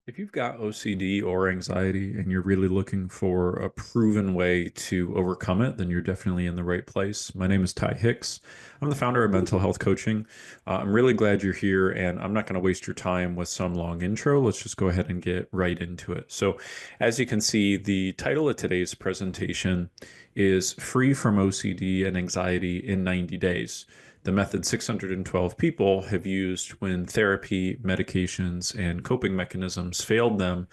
If you've got OCD or anxiety and you're really looking for a proven way to overcome it, then you're definitely in the right place. My name is Ty Hicks. I'm the founder of Mental Health Coaching. I'm really glad you're here, and I'm not going to waste your time with some long intro. Let's just go ahead and get right into it. So, as you can see, the title of today's presentation is Free from OCD and Anxiety in 90 Days. The method 612 people have used when therapy, medications, and coping mechanisms failed them,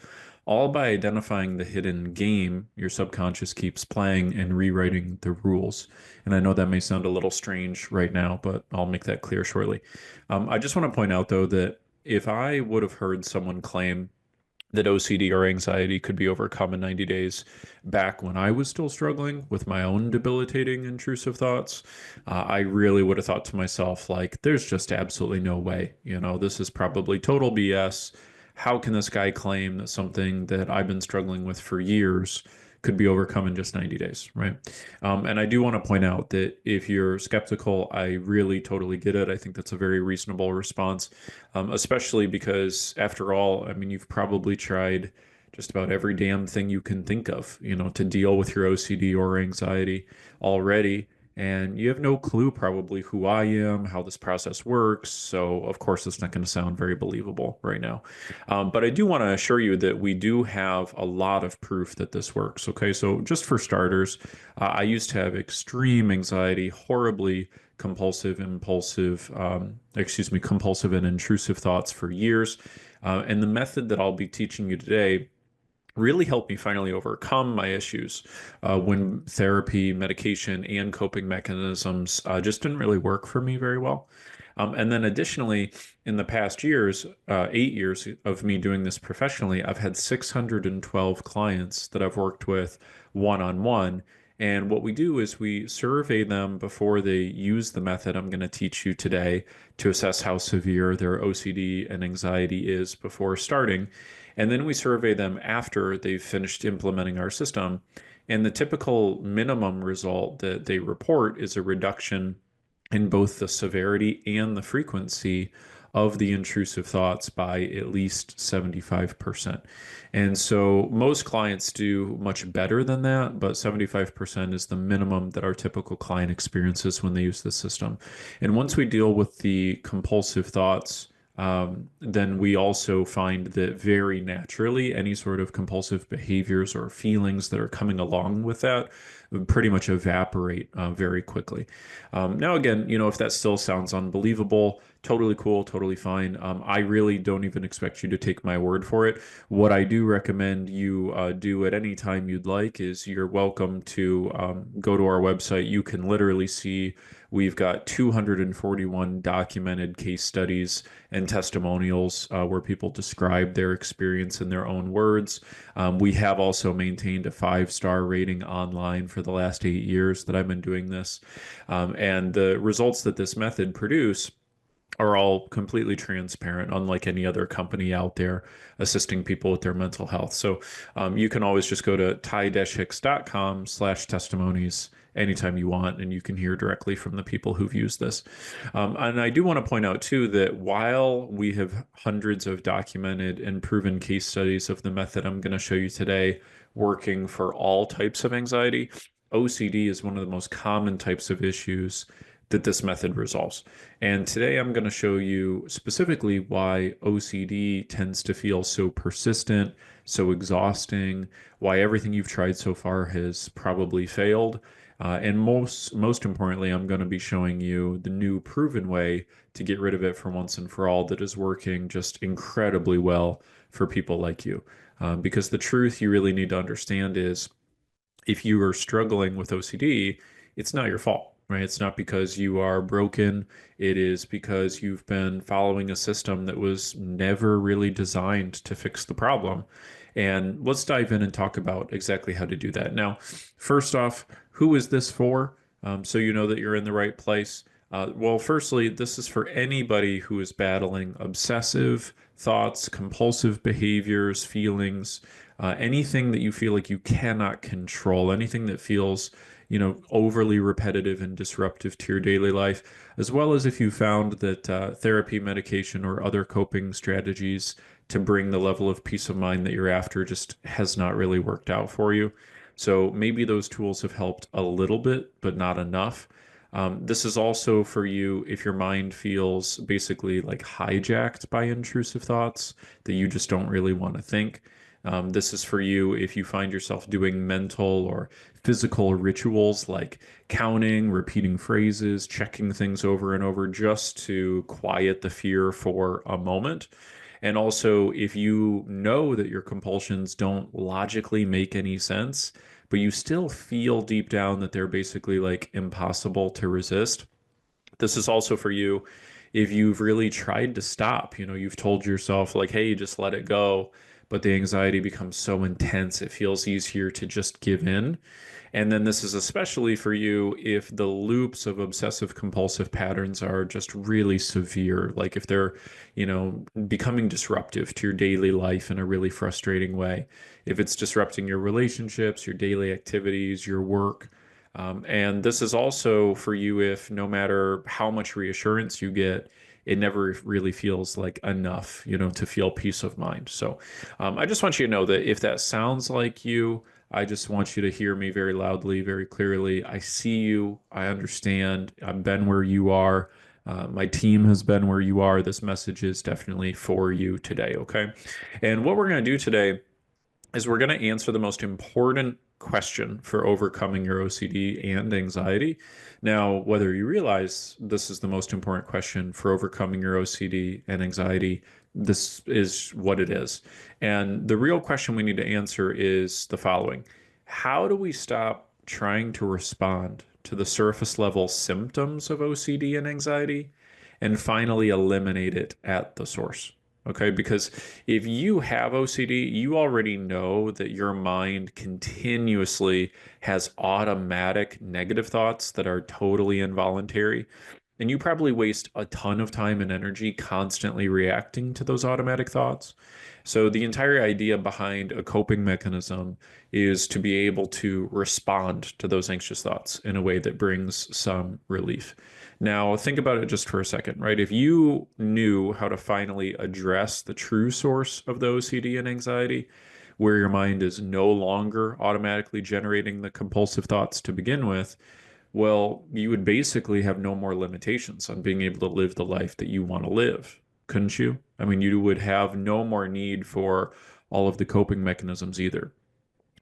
all by identifying the hidden game your subconscious keeps playing and rewriting the rules. And I know that may sound a little strange right now, but I'll make that clear shortly. I just want to point out, though, that if I would have heard someone claim that OCD or anxiety could be overcome in 90 days back when I was still struggling with my own debilitating intrusive thoughts, I really would have thought to myself, like, there's just absolutely no way. This is probably total BS. How can this guy claim that something that I've been struggling with for years could be overcome in just 90 days, right? And I do want to point out that if you're skeptical, I really totally get it. I think that's a very reasonable response, especially because, after all, I mean, you've probably tried just about every damn thing you can think of, to deal with your OCD or anxiety already. And you have no clue probably who I am, how this process works. So, of course, it's not going to sound very believable right now. But I do want to assure you that we do have a lot of proof that this works. Okay, so just for starters, I used to have extreme anxiety, horribly compulsive and intrusive thoughts for years. And the method that I'll be teaching you today really helped me finally overcome my issues when therapy, medication, and coping mechanisms just didn't really work for me very well. And then additionally, in the past years, 8 years of me doing this professionally, I've had 612 clients that I've worked with one-on-one. And what we do is we survey them before they use the method I'm going to teach you today to assess how severe their OCD and anxiety is before starting. And then we survey them after they've finished implementing our system. And the typical minimum result that they report is a reduction in both the severity and the frequency of the intrusive thoughts by at least 75%. And so most clients do much better than that, but 75% is the minimum that our typical client experiences when they use the system. And once we deal with the compulsive thoughts, then we also find that very naturally, any sort of compulsive behaviors or feelings that are coming along with that pretty much evaporate very quickly. Now, again, if that still sounds unbelievable, totally cool, totally fine. I really don't even expect you to take my word for it. What I do recommend you do at any time you'd like is you're welcome to go to our website. You can literally see we've got 241 documented case studies and testimonials where people describe their experience in their own words. We have also maintained a 5-star rating online for the last 8 years that I've been doing this. And the results that this method produce are all completely transparent, unlike any other company out there assisting people with their mental health. So you can always just go to ty-hicks.com/testimonies anytime you want, and you can hear directly from the people who've used this. And I do want to point out, too, that while we have hundreds of documented and proven case studies of the method I'm going to show you today working for all types of anxiety, OCD is one of the most common types of issues that this method resolves. And today I'm going to show you specifically why OCD tends to feel so persistent, so exhausting, why everything you've tried so far has probably failed. And most importantly, I'm going to be showing you the new proven way to get rid of it for once and for all that is working just incredibly well for people like you. Because the truth you really need to understand is if you are struggling with OCD, it's not your fault, right? It's not because you are broken. It is because you've been following a system that was never really designed to fix the problem. And let's dive in and talk about exactly how to do that. Now, first off, who is this for? So you know that you're in the right place. Well, firstly, this is for anybody who is battling obsessive thoughts, compulsive behaviors, feelings, anything that you feel like you cannot control, anything that feels, overly repetitive and disruptive to your daily life, as well as if you found that therapy, medication, or other coping strategies to bring the level of peace of mind that you're after just has not really worked out for you. So maybe those tools have helped a little bit, but not enough. This is also for you if your mind feels basically like hijacked by intrusive thoughts that you just don't really want to think. This is for you if you find yourself doing mental or physical rituals like counting, repeating phrases, checking things over and over just to quiet the fear for a moment. And also, if you know that your compulsions don't logically make any sense, but you still feel deep down that they're basically like impossible to resist, this is also for you if you've really tried to stop. You've told yourself, like, hey, just let it go. But the anxiety becomes so intense, it feels easier to just give in. And then this is especially for you if the loops of obsessive compulsive patterns are just really severe, like if they're, becoming disruptive to your daily life in a really frustrating way. If it's disrupting your relationships, your daily activities, your work. And this is also for you if no matter how much reassurance you get, it never really feels like enough, to feel peace of mind. So I just want you to know that if that sounds like you, I just want you to hear me very loudly, very clearly. I see you. I understand. I've been where you are. My team has been where you are. This message is definitely for you today. Okay. And what we're going to do today is we're going to answer the most important question for overcoming your OCD and anxiety. Now, whether you realize this is the most important question for overcoming your OCD and anxiety, this is what it is. And the real question we need to answer is the following: how do we stop trying to respond to the surface level symptoms of OCD and anxiety and finally eliminate it at the source? Okay, because if you have OCD, you already know that your mind continuously has automatic negative thoughts that are totally involuntary. And you probably waste a ton of time and energy constantly reacting to those automatic thoughts. So, the entire idea behind a coping mechanism is to be able to respond to those anxious thoughts in a way that brings some relief. Now, think about it just for a second, right? If you knew how to finally address the true source of the OCD and anxiety, where your mind is no longer automatically generating the compulsive thoughts to begin with, well, you would basically have no more limitations on being able to live the life that you want to live, couldn't you? I mean, you would have no more need for all of the coping mechanisms either.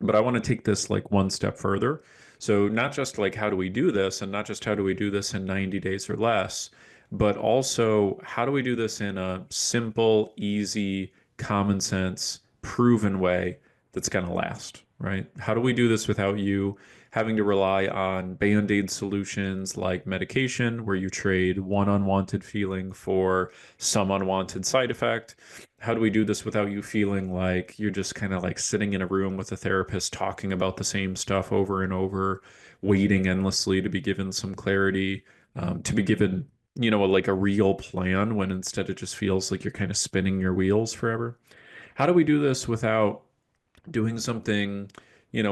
But I want to take this like one step further. So, not just like how do we do this, and not just how do we do this in 90 days or less, but also how do we do this in a simple, easy, common sense, proven way that's going to last, right? How do we do this without you having to rely on band-aid solutions like medication, where you trade one unwanted feeling for some unwanted side effect? How do we do this without you feeling like you're just kind of like sitting in a room with a therapist talking about the same stuff over and over, waiting endlessly to be given some clarity, to be given, like a real plan when instead it just feels like you're kind of spinning your wheels forever? How do we do this without doing something,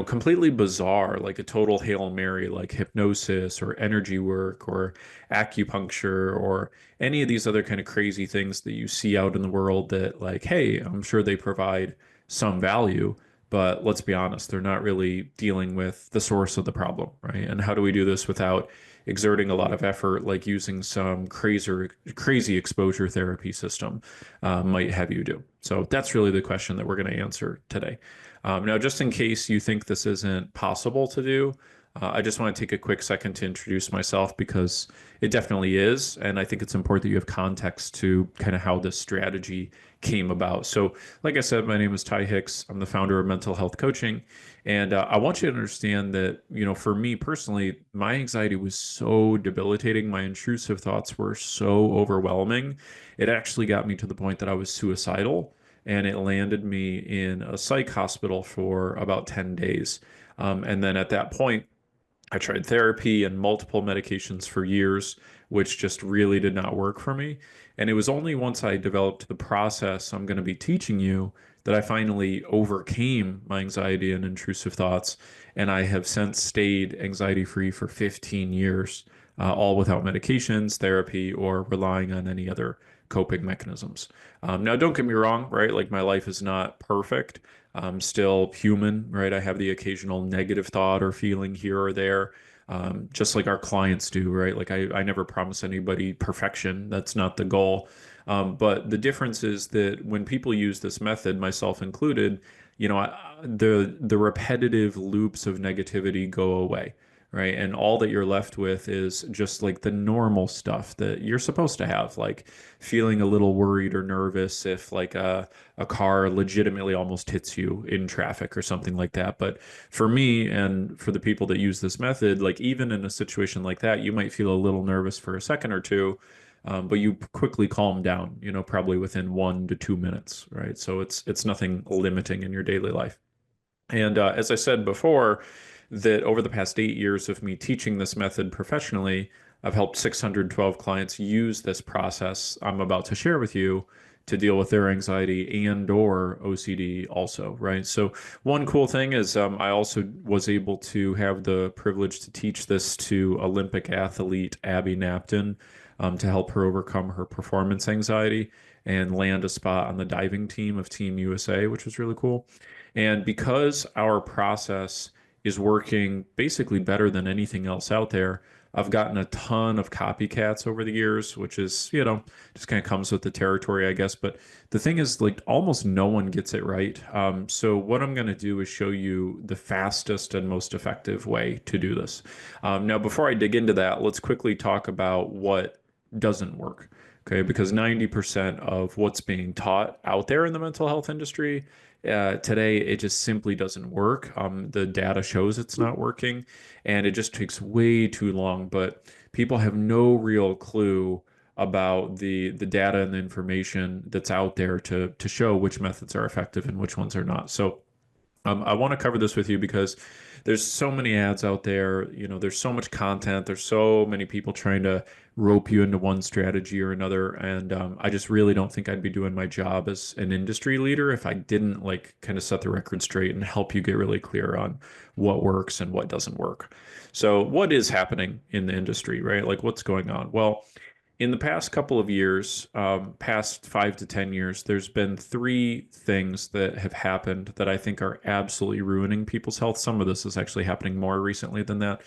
completely bizarre, like a total Hail Mary, like hypnosis or energy work or acupuncture or any of these other kind of crazy things that you see out in the world that, like, hey, I'm sure they provide some value, but let's be honest, they're not really dealing with the source of the problem, right? And how do we do this without exerting a lot of effort, like using some crazy exposure therapy system might have you do? So that's really the question that we're going to answer today. Now, just in case you think this isn't possible to do, I just want to take a quick second to introduce myself because it definitely is. And I think it's important that you have context to kind of how this strategy came about. So, like I said, my name is Ty Hicks. I'm the founder of Mental Health Coaching. And I want you to understand that, for me personally, my anxiety was so debilitating. My intrusive thoughts were so overwhelming. It actually got me to the point that I was suicidal, and it landed me in a psych hospital for about 10 days. And then at that point, I tried therapy and multiple medications for years, which just really did not work for me. And it was only once I developed the process I'm going to be teaching you that I finally overcame my anxiety and intrusive thoughts. And I have since stayed anxiety free for 15 years, all without medications, therapy, or relying on any other coping mechanisms. Now, don't get me wrong, right? Like my life is not perfect. I'm still human, right? I have the occasional negative thought or feeling here or there, just like our clients do, right? Like I never promise anybody perfection. That's not the goal. But the difference is that when people use this method, myself included, the repetitive loops of negativity go away, right? And all that you're left with is just like the normal stuff that you're supposed to have, like feeling a little worried or nervous if like a car legitimately almost hits you in traffic or something like that. But for me and for the people that use this method, like even in a situation like that, you might feel a little nervous for a second or two. But you quickly calm down, probably within 1 to 2 minutes, right? So it's nothing limiting in your daily life. And as I said before, that over the past 8 years of me teaching this method professionally, I've helped 612 clients use this process I'm about to share with you to deal with their anxiety and or OCD also, right? So one cool thing is I also was able to have the privilege to teach this to Olympic athlete Abby Napton to help her overcome her performance anxiety and land a spot on the diving team of Team USA, which was really cool. And because our process is working basically better than anything else out there, I've gotten a ton of copycats over the years, which is, just kind of comes with the territory, I guess. But the thing is, like, almost no one gets it right. So, what I'm going to do is show you the fastest and most effective way to do this. Now, before I dig into that, let's quickly talk about what doesn't work. Okay, because 90% of what's being taught out there in the mental health industry today, it just simply doesn't work. The data shows it's not working, and it just takes way too long. But people have no real clue about the data and the information that's out there to show which methods are effective and which ones are not. So I want to cover this with you because there's so many ads out there. There's so much content. There's so many people trying to rope you into one strategy or another. And I just really don't think I'd be doing my job as an industry leader if I didn't like kind of set the record straight and help you get really clear on what works and what doesn't work. So, what is happening in the industry, right? Like, what's going on? Well, in the past couple of years, past 5 to 10 years, there's been three things that have happened that I think are absolutely ruining people's health. Some of this is actually happening more recently than that.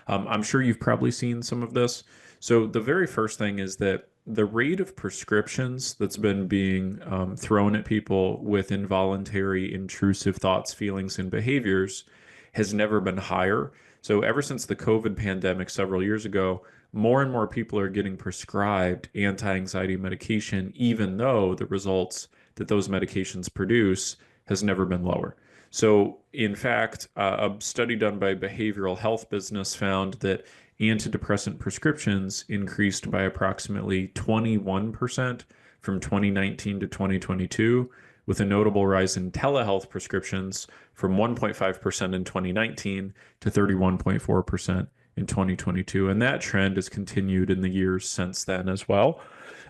I'm sure you've probably seen some of this. So, the very first thing is that the rate of prescriptions that's been being thrown at people with involuntary, intrusive thoughts, feelings, and behaviors has never been higher. So, ever since the COVID pandemic several years ago, more and more people are getting prescribed anti-anxiety medication, even though the results that those medications produce has never been lower. So, in fact, a study done by Behavioral Health Business found that antidepressant prescriptions increased by approximately 21% from 2019 to 2022, with a notable rise in telehealth prescriptions from 1.5% in 2019 to 31.4% in 2022. And that trend has continued in the years since then as well.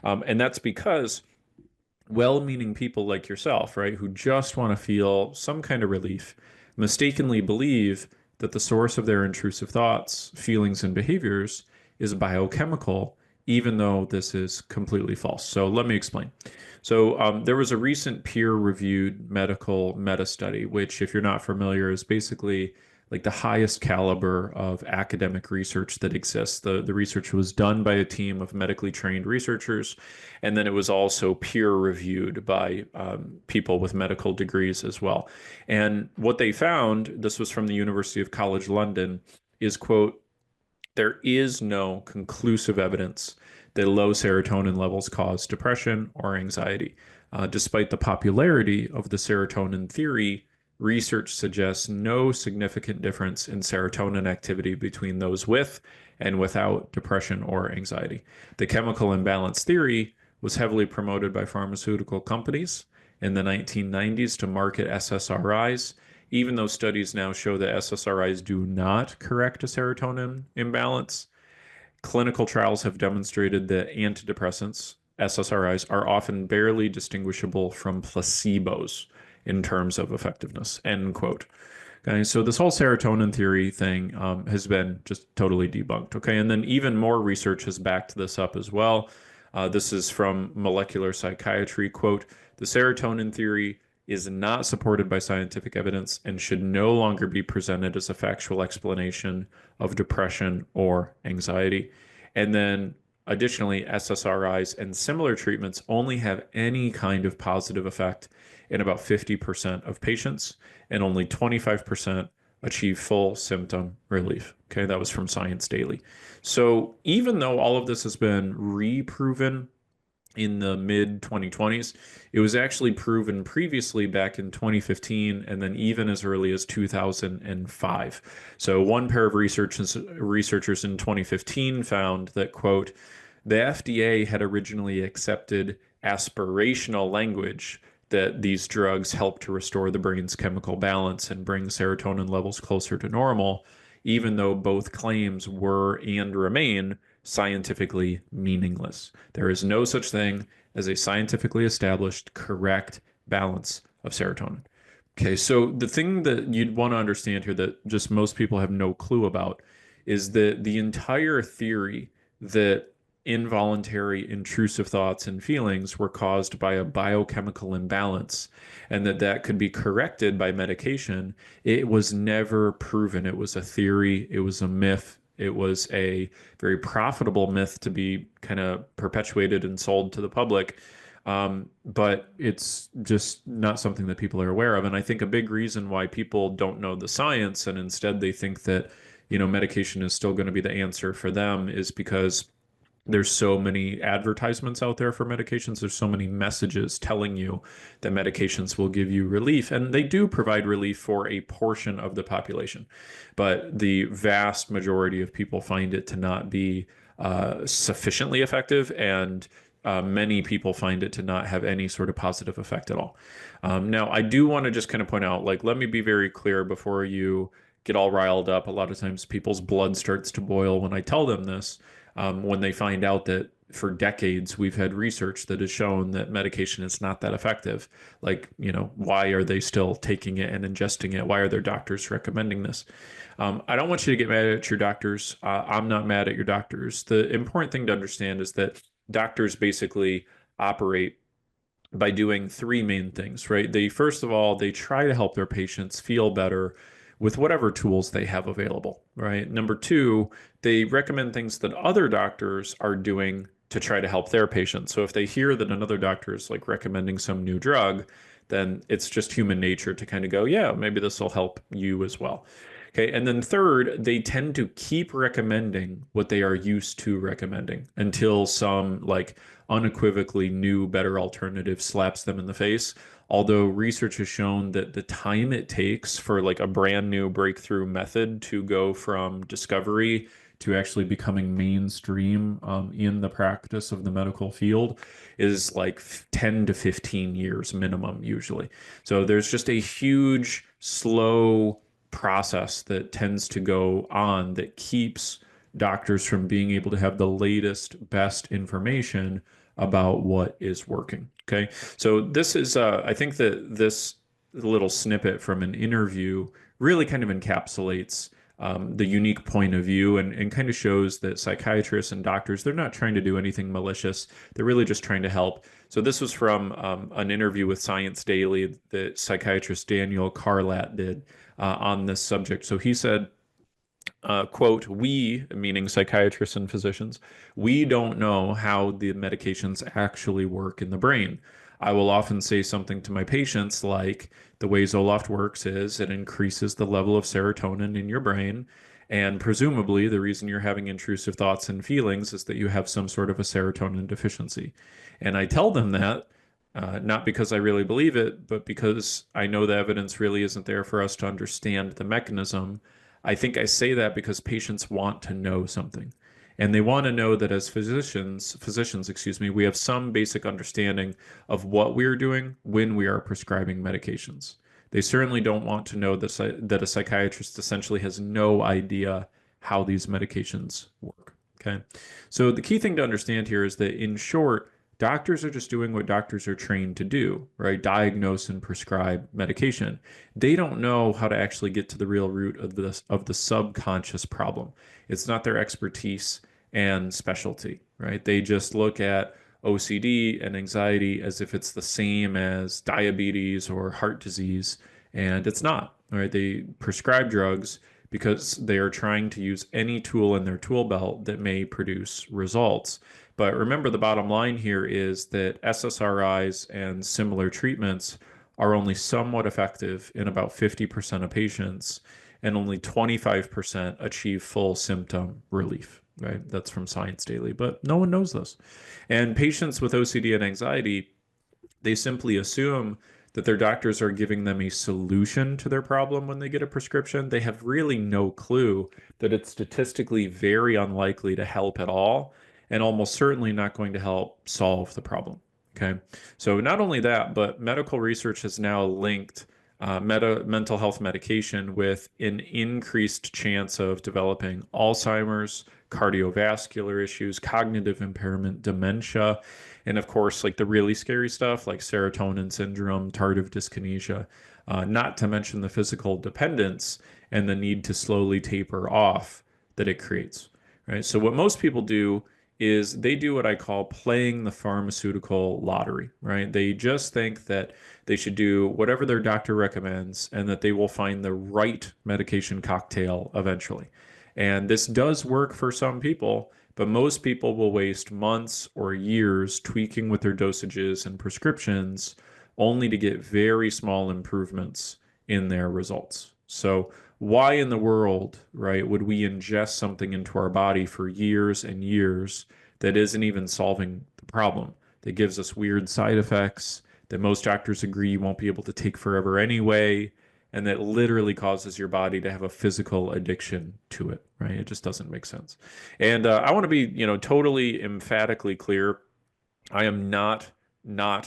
And that's because well-meaning people like yourself, right, who just want to feel some kind of relief, mistakenly believe that the source of their intrusive thoughts, feelings, and behaviors is biochemical, even though this is completely false. So let me explain. So there was a recent peer-reviewed medical meta-study, which, if you're not familiar, is basically like the highest caliber of academic research that exists. The research was done by a team of medically trained researchers, and then it was also peer reviewed by people with medical degrees as well. And what they found, this was from the University of College London, is, quote, there is no conclusive evidence that low serotonin levels cause depression or anxiety. Despite the popularity of the serotonin theory, research suggests no significant difference in serotonin activity between those with and without depression or anxiety. The chemical imbalance theory was heavily promoted by pharmaceutical companies in the 1990s to market SSRIs, even though studies now show that SSRIs do not correct a serotonin imbalance. Clinical trials have demonstrated that antidepressants, SSRIs, are often barely distinguishable from placebos in terms of effectiveness, end quote. Okay, so this whole serotonin theory thing has been just totally debunked. Okay, and then even more research has backed this up as well. This is from Molecular Psychiatry. Quote, the serotonin theory is not supported by scientific evidence and should no longer be presented as a factual explanation of depression or anxiety. And then additionally, SSRIs and similar treatments only have any kind of positive effect in about 50% of patients, and only 25% achieve full symptom relief. Okay, that was from Science Daily. So even though all of this has been reproven in the mid 2020s. It was actually proven previously back in 2015 and then even as early as 2005. So one pair of researchers in 2015 found that, quote, the FDA had originally accepted aspirational language that these drugs help to restore the brain's chemical balance and bring serotonin levels closer to normal, even though both claims were and remain scientifically meaningless. There is no such thing as a scientifically established correct balance of serotonin. Okay, so the thing that you'd want to understand here that just most people have no clue about is that the entire theory that involuntary intrusive thoughts and feelings were caused by a biochemical imbalance and that could be corrected by medication, it was never proven. It was a theory, it was a myth, it was a very profitable myth to be kind of perpetuated and sold to the public. But it's just not something that people are aware of. And I think a big reason why people don't know the science and instead they think that, medication is still going to be the answer for them is because there's so many advertisements out there for medications. There's so many messages telling you that medications will give you relief, and they do provide relief for a portion of the population. But the vast majority of people find it to not be sufficiently effective, and many people find it to not have any sort of positive effect at all. Now, I do want to just kind of point out, like, let me be very clear before you get all riled up. A lot of times people's blood starts to boil when I tell them this when they find out that for decades we've had research that has shown that medication is not that effective. Like, why are they still taking it and ingesting it? Why are their doctors recommending this? I don't want you to get mad at your doctors. I'm not mad at your doctors. The important thing to understand is that doctors basically operate by doing three main things, right? First of all, they try to help their patients feel better with whatever tools they have available, right? Number two, they recommend things that other doctors are doing to try to help their patients. So if they hear that another doctor is like recommending some new drug, then it's just human nature to kind of go, yeah, maybe this will help you as well. Okay. And then third, they tend to keep recommending what they are used to recommending until some like unequivocally new, better alternative slaps them in the face. Although research has shown that the time it takes for like a brand new breakthrough method to go from discovery to actually becoming mainstream in the practice of the medical field is like 10 to 15 years minimum, usually. So there's just a huge, slow process that tends to go on that keeps doctors from being able to have the latest, best information about what is working. Okay. So this is, I think that this little snippet from an interview really kind of encapsulates the unique point of view and kind of shows that psychiatrists and doctors, they're not trying to do anything malicious. They're really just trying to help. So this was from an interview with Science Daily that psychiatrist Daniel Carlat did on this subject. So he said, quote, we, meaning psychiatrists and physicians, we don't know how the medications actually work in the brain. I will often say something to my patients like, the way Zoloft works is it increases the level of serotonin in your brain. And presumably, the reason you're having intrusive thoughts and feelings is that you have some sort of a serotonin deficiency. And I tell them that not because I really believe it, but because I know the evidence really isn't there for us to understand the mechanism. I think I say that because patients want to know something. And they want to know that as physicians, excuse me, we have some basic understanding of what we are doing when we are prescribing medications. They certainly don't want to know that a psychiatrist essentially has no idea how these medications work. Okay. So the key thing to understand here is that in short, doctors are just doing what doctors are trained to do, right? Diagnose and prescribe medication. They don't know how to actually get to the real root of the subconscious problem. It's not their expertise and specialty, right? They just look at OCD and anxiety as if it's the same as diabetes or heart disease, and it's not, right? They prescribe drugs because they are trying to use any tool in their tool belt that may produce results. But remember, the bottom line here is that SSRIs and similar treatments are only somewhat effective in about 50% of patients, and only 25% achieve full symptom relief, right? That's from Science Daily, but no one knows this. And patients with OCD and anxiety, they simply assume that their doctors are giving them a solution to their problem when they get a prescription. They have really no clue that it's statistically very unlikely to help at all, and almost certainly not going to help solve the problem. Okay. So, not only that, but medical research has now linked mental health medication with an increased chance of developing Alzheimer's, cardiovascular issues, cognitive impairment, dementia, and of course, like the really scary stuff like serotonin syndrome, tardive dyskinesia, not to mention the physical dependence and the need to slowly taper off that it creates, right? So, what most people do is they do what I call playing the pharmaceutical lottery, right? They just think that they should do whatever their doctor recommends and that they will find the right medication cocktail eventually. And this does work for some people, but most people will waste months or years tweaking with their dosages and prescriptions only to get very small improvements in their results. So, why in the world, right, would we ingest something into our body for years and years that isn't even solving the problem? That gives us weird side effects that most doctors agree you won't be able to take forever anyway, and that literally causes your body to have a physical addiction to it, right? It just doesn't make sense. And I want to be, totally emphatically clear. I am not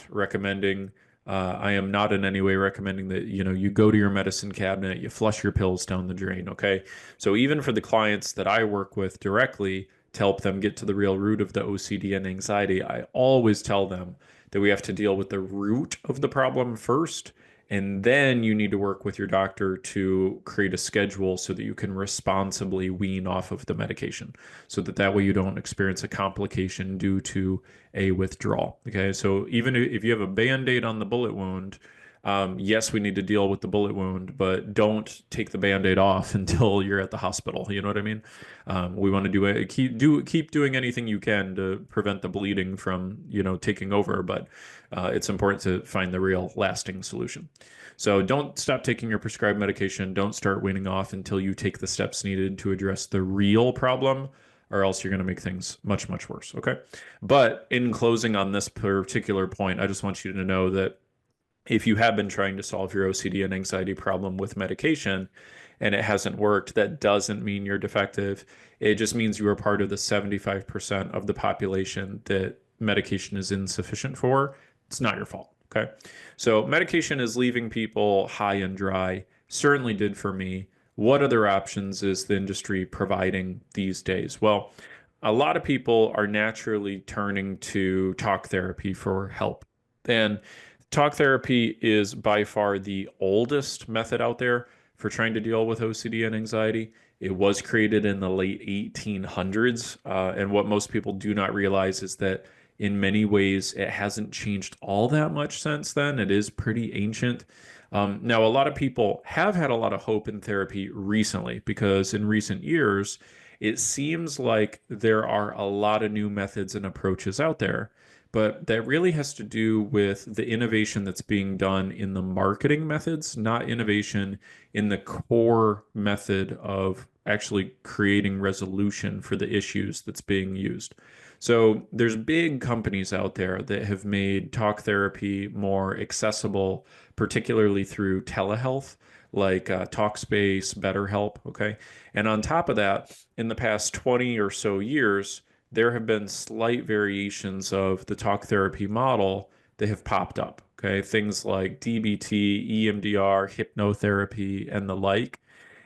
recommending. I am not in any way recommending that you go to your medicine cabinet, you flush your pills down the drain. Okay, so even for the clients that I work with directly to help them get to the real root of the OCD and anxiety, I always tell them that we have to deal with the root of the problem first, and then you need to work with your doctor to create a schedule so that you can responsibly wean off of the medication, so that way you don't experience a complication due to a withdrawal. Okay, so even if you have a band-aid on the bullet wound, yes, we need to deal with the bullet wound, but don't take the band-aid off until you're at the hospital. You know what I mean? We want to do it. Keep doing anything you can to prevent the bleeding from taking over, but it's important to find the real lasting solution. So don't stop taking your prescribed medication. Don't start weaning off until you take the steps needed to address the real problem, or else you're going to make things much, much worse. Okay. But in closing on this particular point, I just want you to know that if you have been trying to solve your OCD and anxiety problem with medication and it hasn't worked, that doesn't mean you're defective. It just means you are part of the 75% of the population that medication is insufficient for. It's not your fault. Okay. So medication is leaving people high and dry. Certainly did for me. What other options is the industry providing these days? Well, a lot of people are naturally turning to talk therapy for help. And talk therapy is by far the oldest method out there for trying to deal with OCD and anxiety. It was created in the late 1800s. And what most people do not realize is that in many ways, it hasn't changed all that much since then. It is pretty ancient. Now, a lot of people have had a lot of hope in therapy recently because in recent years, it seems like there are a lot of new methods and approaches out there. But that really has to do with the innovation that's being done in the marketing methods, not innovation in the core method of actually creating resolution for the issues that's being used. So there's big companies out there that have made talk therapy more accessible, particularly through telehealth, like Talkspace, BetterHelp. Okay. And on top of that, in the past 20 or so years, there have been slight variations of the talk therapy model that have popped up. Okay. Things like DBT, EMDR, hypnotherapy, and the like.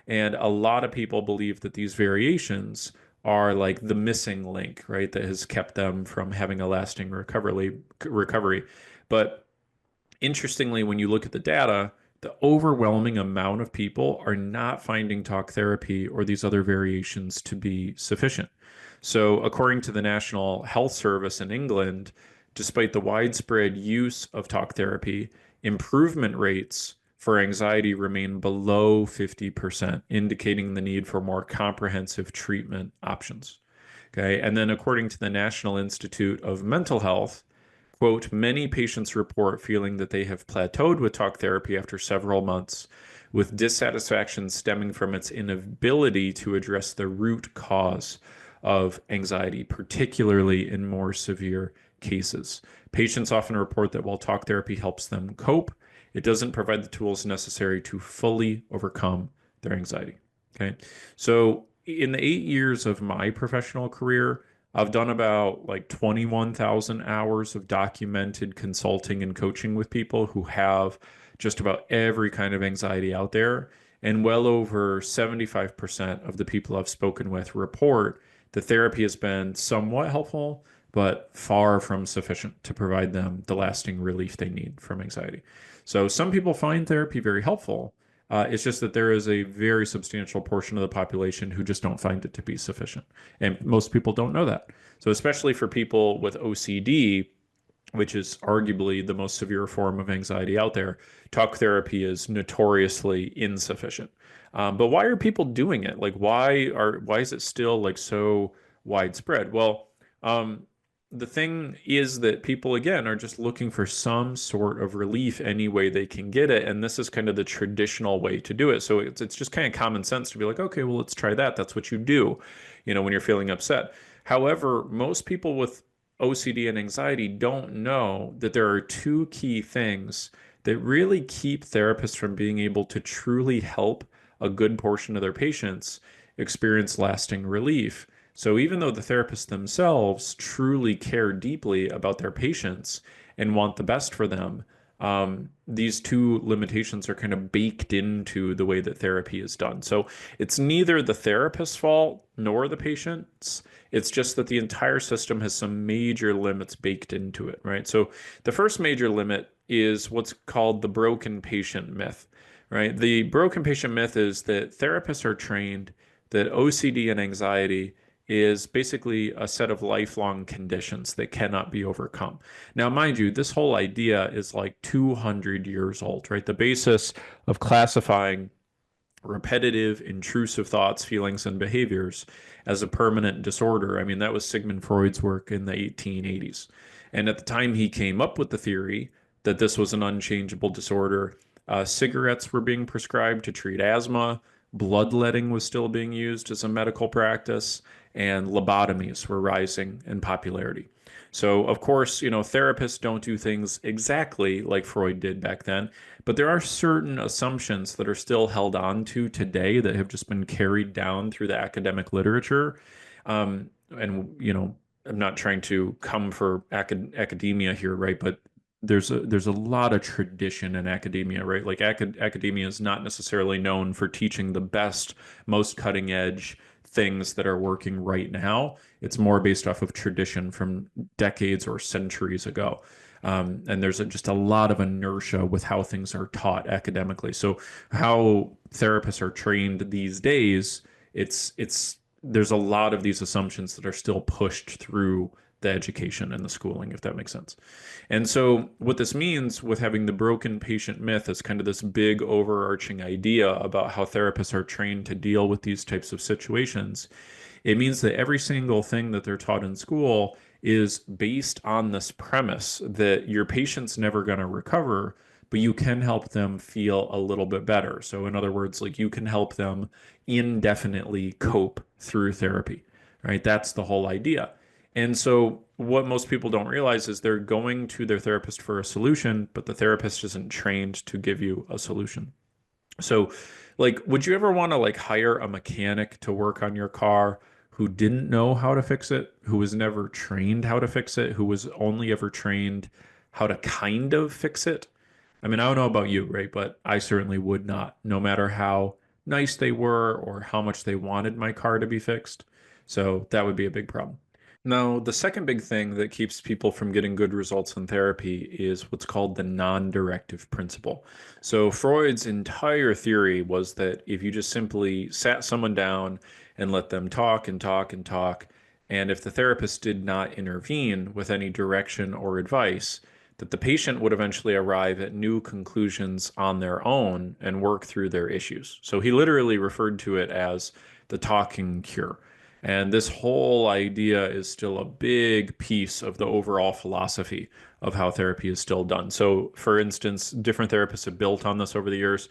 And a lot of people believe that these variations are like the missing link, right? That has kept them from having a lasting recovery. But interestingly, when you look at the data, the overwhelming amount of people are not finding talk therapy or these other variations to be sufficient. So, according to the National Health Service in England, despite the widespread use of talk therapy, improvement rates for anxiety remain below 50%, indicating the need for more comprehensive treatment options. Okay. And then, according to the National Institute of Mental Health, quote, many patients report feeling that they have plateaued with talk therapy after several months, with dissatisfaction stemming from its inability to address the root cause of anxiety, particularly in more severe cases. Patients often report that while talk therapy helps them cope, it doesn't provide the tools necessary to fully overcome their anxiety. Okay. So, in the 8 years of my professional career, I've done about like 21,000 hours of documented consulting and coaching with people who have just about every kind of anxiety out there. And well over 75% of the people I've spoken with report that therapy has been somewhat helpful, but far from sufficient to provide them the lasting relief they need from anxiety. So some people find therapy very helpful. It's just that there is a very substantial portion of the population who just don't find it to be sufficient. And most people don't know that. So, especially for people with OCD, which is arguably the most severe form of anxiety out there, talk therapy is notoriously insufficient. But why are people doing it? Like, why is it still like so widespread? Well, um, the thing is that people again are just looking for some sort of relief any way they can get it, and this is kind of the traditional way to do it. So it's just kind of common sense to be like, okay, well, let's try that. That's what you do, when you're feeling upset. However, most people with OCD and anxiety don't know that there are two key things that really keep therapists from being able to truly help a good portion of their patients experience lasting relief. So even though the therapists themselves truly care deeply about their patients and want the best for them, these two limitations are kind of baked into the way that therapy is done. So it's neither the therapist's fault nor the patient's. It's just that the entire system has some major limits baked into it, right? So the first major limit is what's called the broken patient myth, right? The broken patient myth is that therapists are trained that OCD and anxiety is basically a set of lifelong conditions that cannot be overcome. Now, mind you, this whole idea is like 200 years old, right? The basis of classifying repetitive, intrusive thoughts, feelings, and behaviors as a permanent disorder. I mean, that was Sigmund Freud's work in the 1880s. And at the time he came up with the theory that this was an unchangeable disorder, cigarettes were being prescribed to treat asthma, bloodletting was still being used as a medical practice, and lobotomies were rising in popularity. So, of course, therapists don't do things exactly like Freud did back then, but there are certain assumptions that are still held on to today that have just been carried down through the academic literature. And I'm not trying to come for academia here, right? But there's a lot of tradition in academia, right? Like academia is not necessarily known for teaching the best, most cutting edge things that are working right now. It's more based off of tradition from decades or centuries ago. And there's just a lot of inertia with how things are taught academically. So how therapists are trained these days, there's a lot of these assumptions that are still pushed through the education and the schooling, if that makes sense. And so what this means with having the broken patient myth is kind of this big overarching idea about how therapists are trained to deal with these types of situations. It means that every single thing that they're taught in school is based on this premise that your patient's never going to recover, but you can help them feel a little bit better. So, in other words, like you can help them indefinitely cope through therapy, right? That's the whole idea. And so, what most people don't realize is they're going to their therapist for a solution, but the therapist isn't trained to give you a solution. So, like, would you ever want to like hire a mechanic to work on your car who didn't know how to fix it, who was never trained how to fix it, who was only ever trained how to kind of fix it? I mean, I don't know about you, right? But I certainly would not, no matter how nice they were or how much they wanted my car to be fixed. So that would be a big problem. Now, the second big thing that keeps people from getting good results in therapy is what's called the non-directive principle. So, Freud's entire theory was that if you just simply sat someone down and let them talk and talk and talk And if the therapist did not intervene with any direction or advice, that the patient would eventually arrive at new conclusions on their own and work through their issues. So he literally referred to it as the talking cure. And this whole idea is still a big piece of the overall philosophy of how therapy is still done. So, for instance, different therapists have built on this over the years.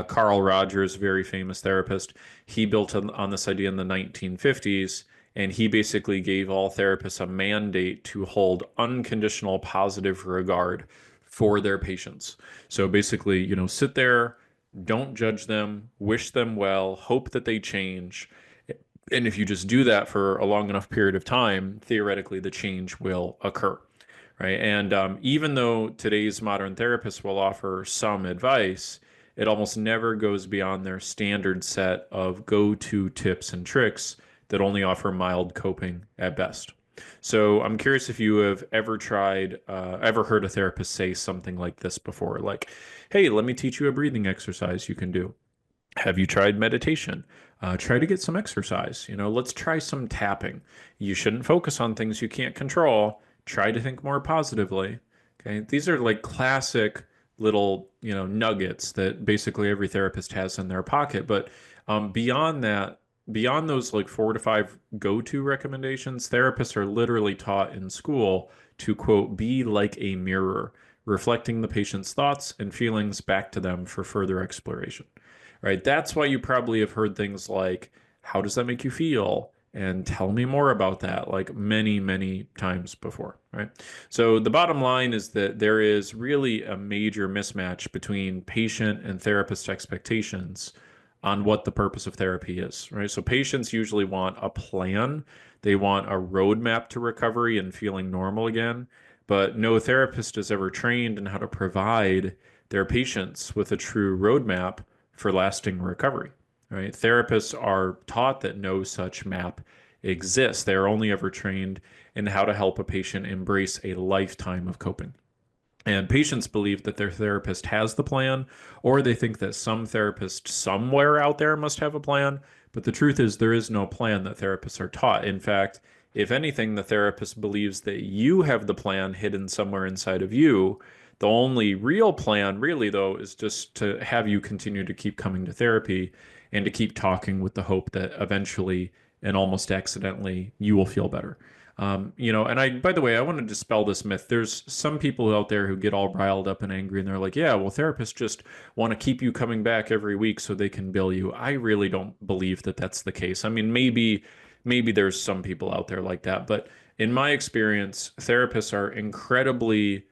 Carl Rogers, very famous therapist, he built on this idea in the 1950s, and he basically gave all therapists a mandate to hold unconditional positive regard for their patients. So basically, sit there, don't judge them, wish them well, hope that they change. And if you just do that for a long enough period of time, theoretically, the change will occur, right? And even though today's modern therapists will offer some advice, it almost never goes beyond their standard set of go-to tips and tricks that only offer mild coping at best. So I'm curious if you have ever heard a therapist say something like this before, like, "Hey, let me teach you a breathing exercise you can do. Have you tried meditation? Try to get some exercise. Let's try some tapping. You shouldn't focus on things you can't control. Try to think more positively." Okay. These are like classic little, nuggets that basically every therapist has in their pocket. But beyond that, beyond those like 4 to 5 go-to recommendations, therapists are literally taught in school to, quote, be like a mirror, reflecting the patient's thoughts and feelings back to them for further exploration, right? That's why you probably have heard things like, "How does that make you feel?" And "Tell me more about that," like many, many times before, right? So the bottom line is that there is really a major mismatch between patient and therapist expectations on what the purpose of therapy is, right? So patients usually want a plan. They want a roadmap to recovery and feeling normal again. But no therapist is ever trained in how to provide their patients with a true roadmap for lasting recovery, right? Therapists are taught that no such map exists. They are only ever trained in how to help a patient embrace a lifetime of coping. And patients believe that their therapist has the plan, or they think that some therapist somewhere out there must have a plan. But the truth is, there is no plan that therapists are taught. In fact, if anything, the therapist believes that you have the plan hidden somewhere inside of you. The only real plan, really, though, is just to have you continue to keep coming to therapy and to keep talking with the hope that eventually and almost accidentally you will feel better. And by the way, I want to dispel this myth. There's some people out there who get all riled up and angry and they're like, "Yeah, well, therapists just want to keep you coming back every week so they can bill you." I really don't believe that that's the case. I mean, maybe there's some people out there like that, but in my experience, therapists are incredibly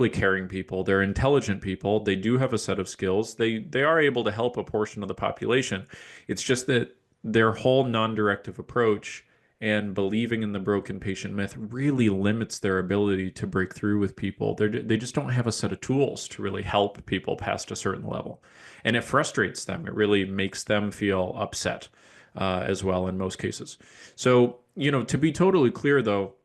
caring people. They're intelligent people. They do have a set of skills. They are able to help a portion of the population. It's just that their whole non-directive approach and believing in the broken patient myth really limits their ability to break through with people. They just don't have a set of tools to really help people past a certain level. And it frustrates them. It really makes them feel upset as well in most cases. So, to be totally clear though,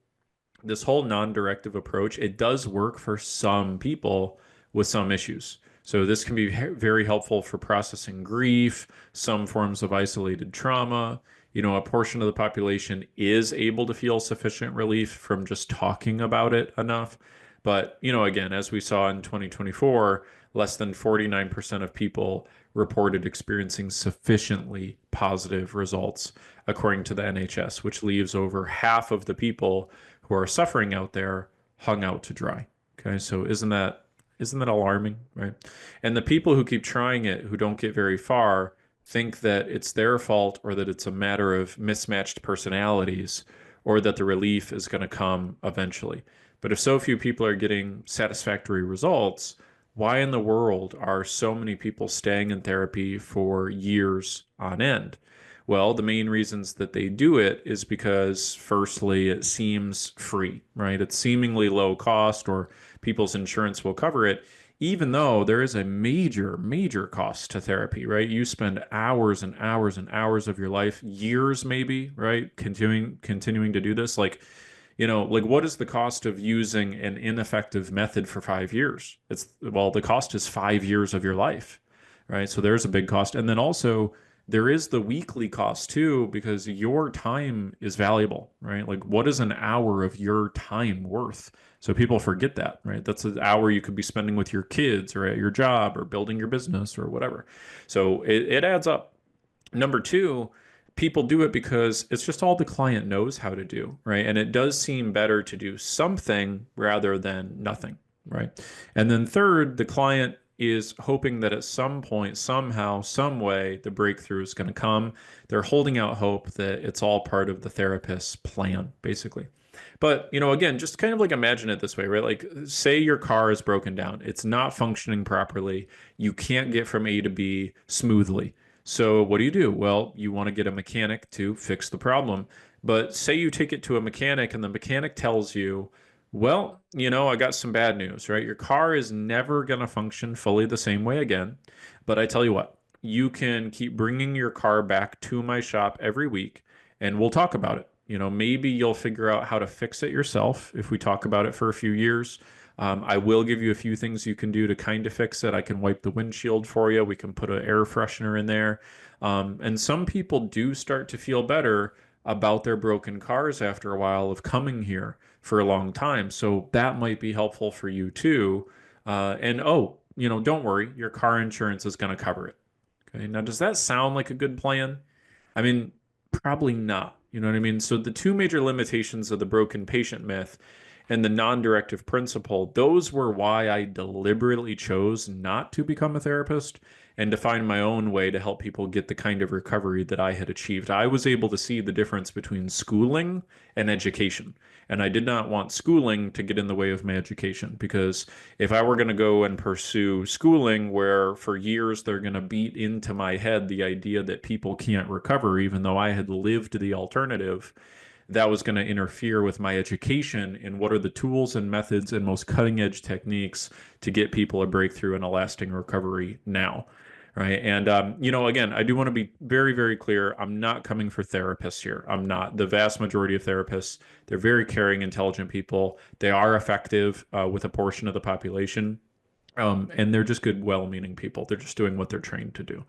this whole non-directive approach, it does work for some people with some issues. So this can be very helpful for processing grief, some forms of isolated trauma. A portion of the population is able to feel sufficient relief from just talking about it enough. But, again, as we saw in 2024, less than 49% of people reported experiencing sufficiently positive results, according to the NHS, which leaves over half of the people who are suffering out there hung out to dry. Okay, so isn't that alarming, right? And the people who keep trying it, who don't get very far, think that it's their fault or that it's a matter of mismatched personalities or that the relief is going to come eventually. But if so few people are getting satisfactory results, why in the world are so many people staying in therapy for years on end? Well, the main reasons that they do it is because, firstly, it seems free, right? It's seemingly low cost, or people's insurance will cover it, even though there is a major, major cost to therapy, right? You spend hours and hours and hours of your life, years maybe, right? Continuing to do this. Like what is the cost of using an ineffective method for 5 years? The cost is 5 years of your life, right? So there's a big cost. And then also, there is the weekly cost too, because your time is valuable, right? Like, what is an hour of your time worth? So people forget that, right? That's an hour you could be spending with your kids or at your job or building your business or whatever. So it adds up. Number two, people do it because it's just all the client knows how to do, right? And it does seem better to do something rather than nothing, right? And then third, the client is hoping that at some point, somehow, some way, the breakthrough is going to come. They're holding out hope that it's all part of the therapist's plan, basically. But, again, just kind of like imagine it this way, right? Like, say your car is broken down, it's not functioning properly, you can't get from A to B smoothly. So, what do? Well, you want to get a mechanic to fix the problem. But say you take it to a mechanic and the mechanic tells you, well, I got some bad news, right? Your car is never going to function fully the same way again. But I tell you what, you can keep bringing your car back to my shop every week and we'll talk about it. Maybe you'll figure out how to fix it yourself if we talk about it for a few years. I will give you a few things you can do to kind of fix it. I can wipe the windshield for you. We can put an air freshener in there. And some people do start to feel better about their broken cars after a while of coming here for a long time. So that might be helpful for you too. And oh, don't worry, your car insurance is going to cover it. Okay. Now, does that sound like a good plan? I mean, probably not. You know what I mean? So the two major limitations of the broken patient myth and the non-directive principle, those were why I deliberately chose not to become a therapist and to find my own way to help people get the kind of recovery that I had achieved. I was able to see the difference between schooling and education. And I did not want schooling to get in the way of my education because if I were going to go and pursue schooling where for years they're going to beat into my head the idea that people can't recover, even though I had lived the alternative, that was going to interfere with my education in what are the tools and methods and most cutting edge techniques to get people a breakthrough and a lasting recovery now. Right. And, again, I do want to be very, very clear. I'm not coming for therapists here. I'm not. The vast majority of therapists, they're very caring, intelligent people. They are effective with a portion of the population. And they're just good, well-meaning people. They're just doing what they're trained to do,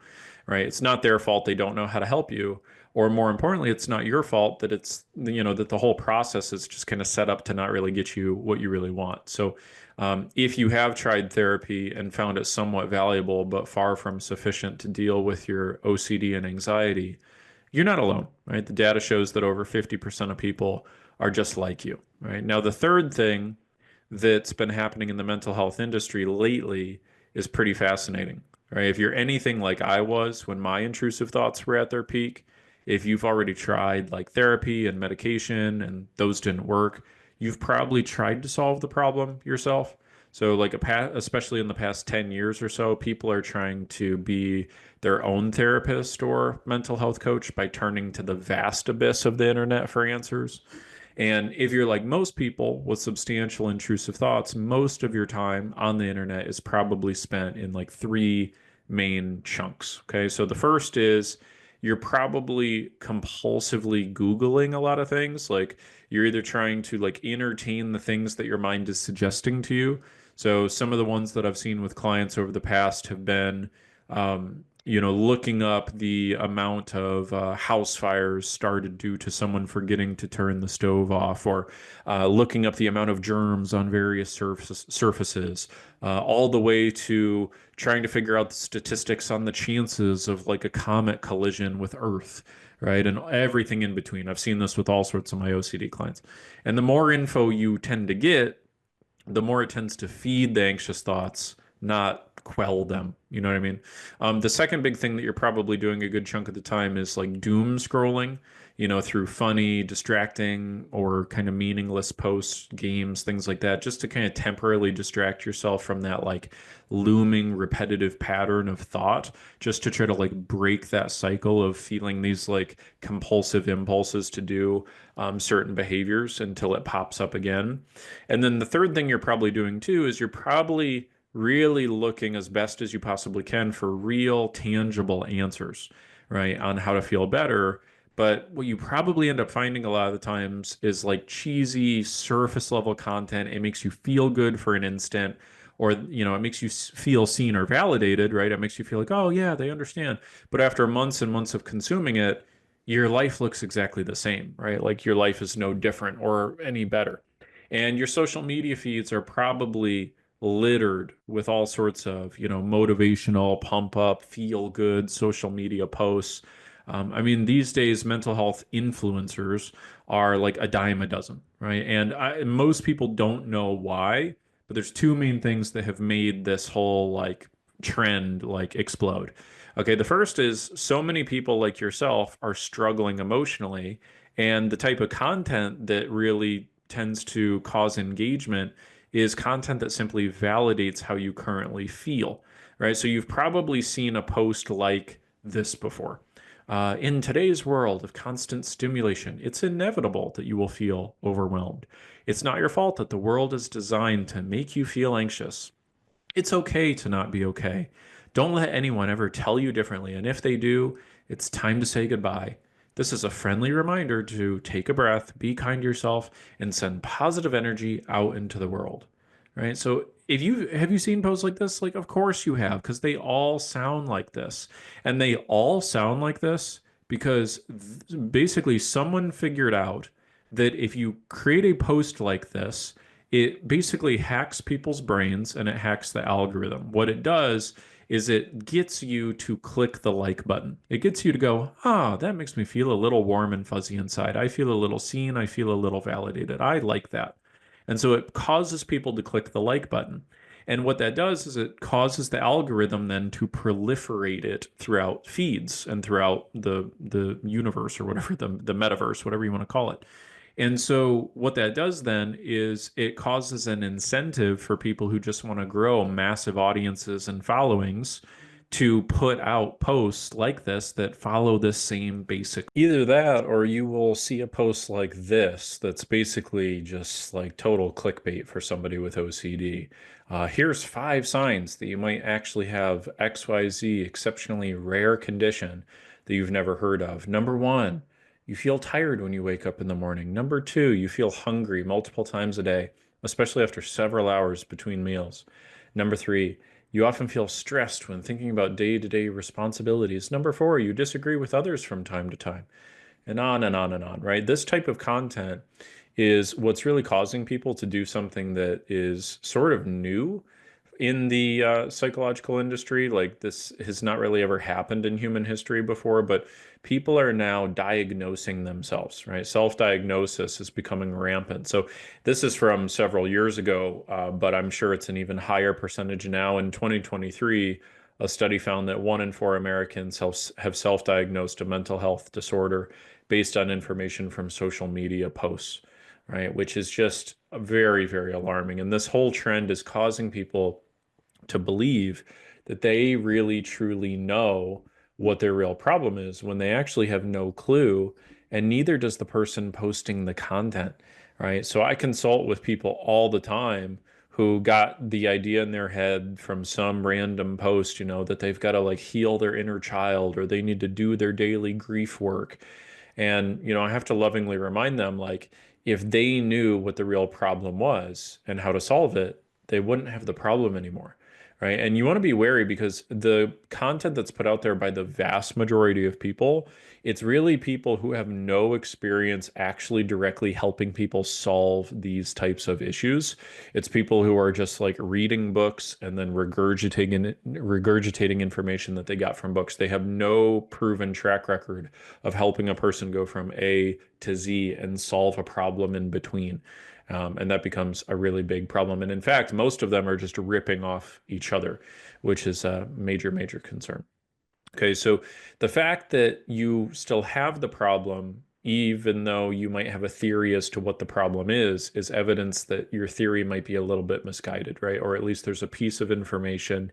right? It's not their fault they don't know how to help you, or more importantly, it's not your fault that that the whole process is just kind of set up to not really get you what you really want. So, if you have tried therapy and found it somewhat valuable but far from sufficient to deal with your OCD and anxiety, you're not alone, right? The data shows that over 50% of people are just like you, right? Now, the third thing that's been happening in the mental health industry lately is pretty fascinating, right? If you're anything like I was when my intrusive thoughts were at their peak, if you've already tried like therapy and medication and those didn't work, you've probably tried to solve the problem yourself. So like especially in the past 10 years or so, people are trying to be their own therapist or mental health coach by turning to the vast abyss of the internet for answers. And if you're like most people with substantial intrusive thoughts, most of your time on the internet is probably spent in like three main chunks. Okay. So the first is you're probably compulsively Googling a lot of things. Like you're either trying to like entertain the things that your mind is suggesting to you. So some of the ones that I've seen with clients over the past have been, looking up the amount of house fires started due to someone forgetting to turn the stove off, or looking up the amount of germs on various surfaces, all the way to trying to figure out the statistics on the chances of like a comet collision with Earth, right? And everything in between. I've seen this with all sorts of my OCD clients. And the more info you tend to get, the more it tends to feed the anxious thoughts, not quell them. You know what I mean? The second big thing that you're probably doing a good chunk of the time is like doom scrolling, through funny, distracting, or kind of meaningless posts, games, things like that, just to kind of temporarily distract yourself from that like looming repetitive pattern of thought, just to try to like break that cycle of feeling these like compulsive impulses to do certain behaviors until it pops up again. And then the third thing you're probably doing too is you're probably really looking as best as you possibly can for real, tangible answers, right, on how to feel better. But what you probably end up finding a lot of the times is like cheesy, surface level content. It makes you feel good for an instant, or it makes you feel seen or validated, right? It makes you feel like, oh yeah, they understand. But after months and months of consuming it, your life looks exactly the same, right? Like your life is no different or any better. And your social media feeds are probably littered with all sorts of, motivational, pump up, feel good social media posts. I mean, these days, mental health influencers are like a dime a dozen, right? And most people don't know why, but there's two main things that have made this whole like trend like explode. Okay, the first is so many people like yourself are struggling emotionally, and the type of content that really tends to cause engagement is content that simply validates how you currently feel, right? So you've probably seen a post like this before. In today's world of constant stimulation, it's inevitable that you will feel overwhelmed. It's not your fault that the world is designed to make you feel anxious. It's okay to not be okay. Don't let anyone ever tell you differently. And if they do, it's time to say goodbye. This is a friendly reminder to take a breath, be kind to yourself, and send positive energy out into the world. Right? So if you have you seen posts like this? Like, of course you have, because they all sound like this. And they all sound like this because basically someone figured out that if you create a post like this, it basically hacks people's brains and it hacks the algorithm. What it does is it gets you to click the like button. It gets you to go, that makes me feel a little warm and fuzzy inside. I feel a little seen. I feel a little validated. I like that. And so it causes people to click the like button. And what that does is it causes the algorithm then to proliferate it throughout feeds and throughout the universe or whatever, the metaverse, whatever you want to call it. And so what that does then is it causes an incentive for people who just want to grow massive audiences and followings to put out posts like this that follow this same basic. Either that or you will see a post like this that's basically just like total clickbait for somebody with OCD. Here's 5 signs that you might actually have XYZ exceptionally rare condition that you've never heard of. Number one, you feel tired when you wake up in the morning. Number two, you feel hungry multiple times a day, especially after several hours between meals. Number three, you often feel stressed when thinking about day-to-day responsibilities. Number four, you disagree with others from time to time, and on and on and on, right? This type of content is what's really causing people to do something that is sort of new in the psychological industry. Like this has not really ever happened in human history before, but people are now diagnosing themselves, right? Self-diagnosis is becoming rampant. So this is from several years ago, but I'm sure it's an even higher percentage now. In 2023, a study found that 1 in 4 Americans have self-diagnosed a mental health disorder based on information from social media posts, right? Which is just very, very alarming. And this whole trend is causing people to believe that they really truly know what their real problem is when they actually have no clue, and neither does the person posting the content, right? So I consult with people all the time who got the idea in their head from some random post, that they've got to like heal their inner child or they need to do their daily grief work. And, I have to lovingly remind them, like, if they knew what the real problem was and how to solve it, they wouldn't have the problem anymore. Right. And you want to be wary because the content that's put out there by the vast majority of people, it's really people who have no experience actually directly helping people solve these types of issues. It's people who are just like reading books and then regurgitating information that they got from books. They have no proven track record of helping a person go from A to Z and solve a problem in between. And that becomes a really big problem. And in fact, most of them are just ripping off each other, which is a major, major concern. Okay, so the fact that you still have the problem, even though you might have a theory as to what the problem is evidence that your theory might be a little bit misguided, right? Or at least there's a piece of information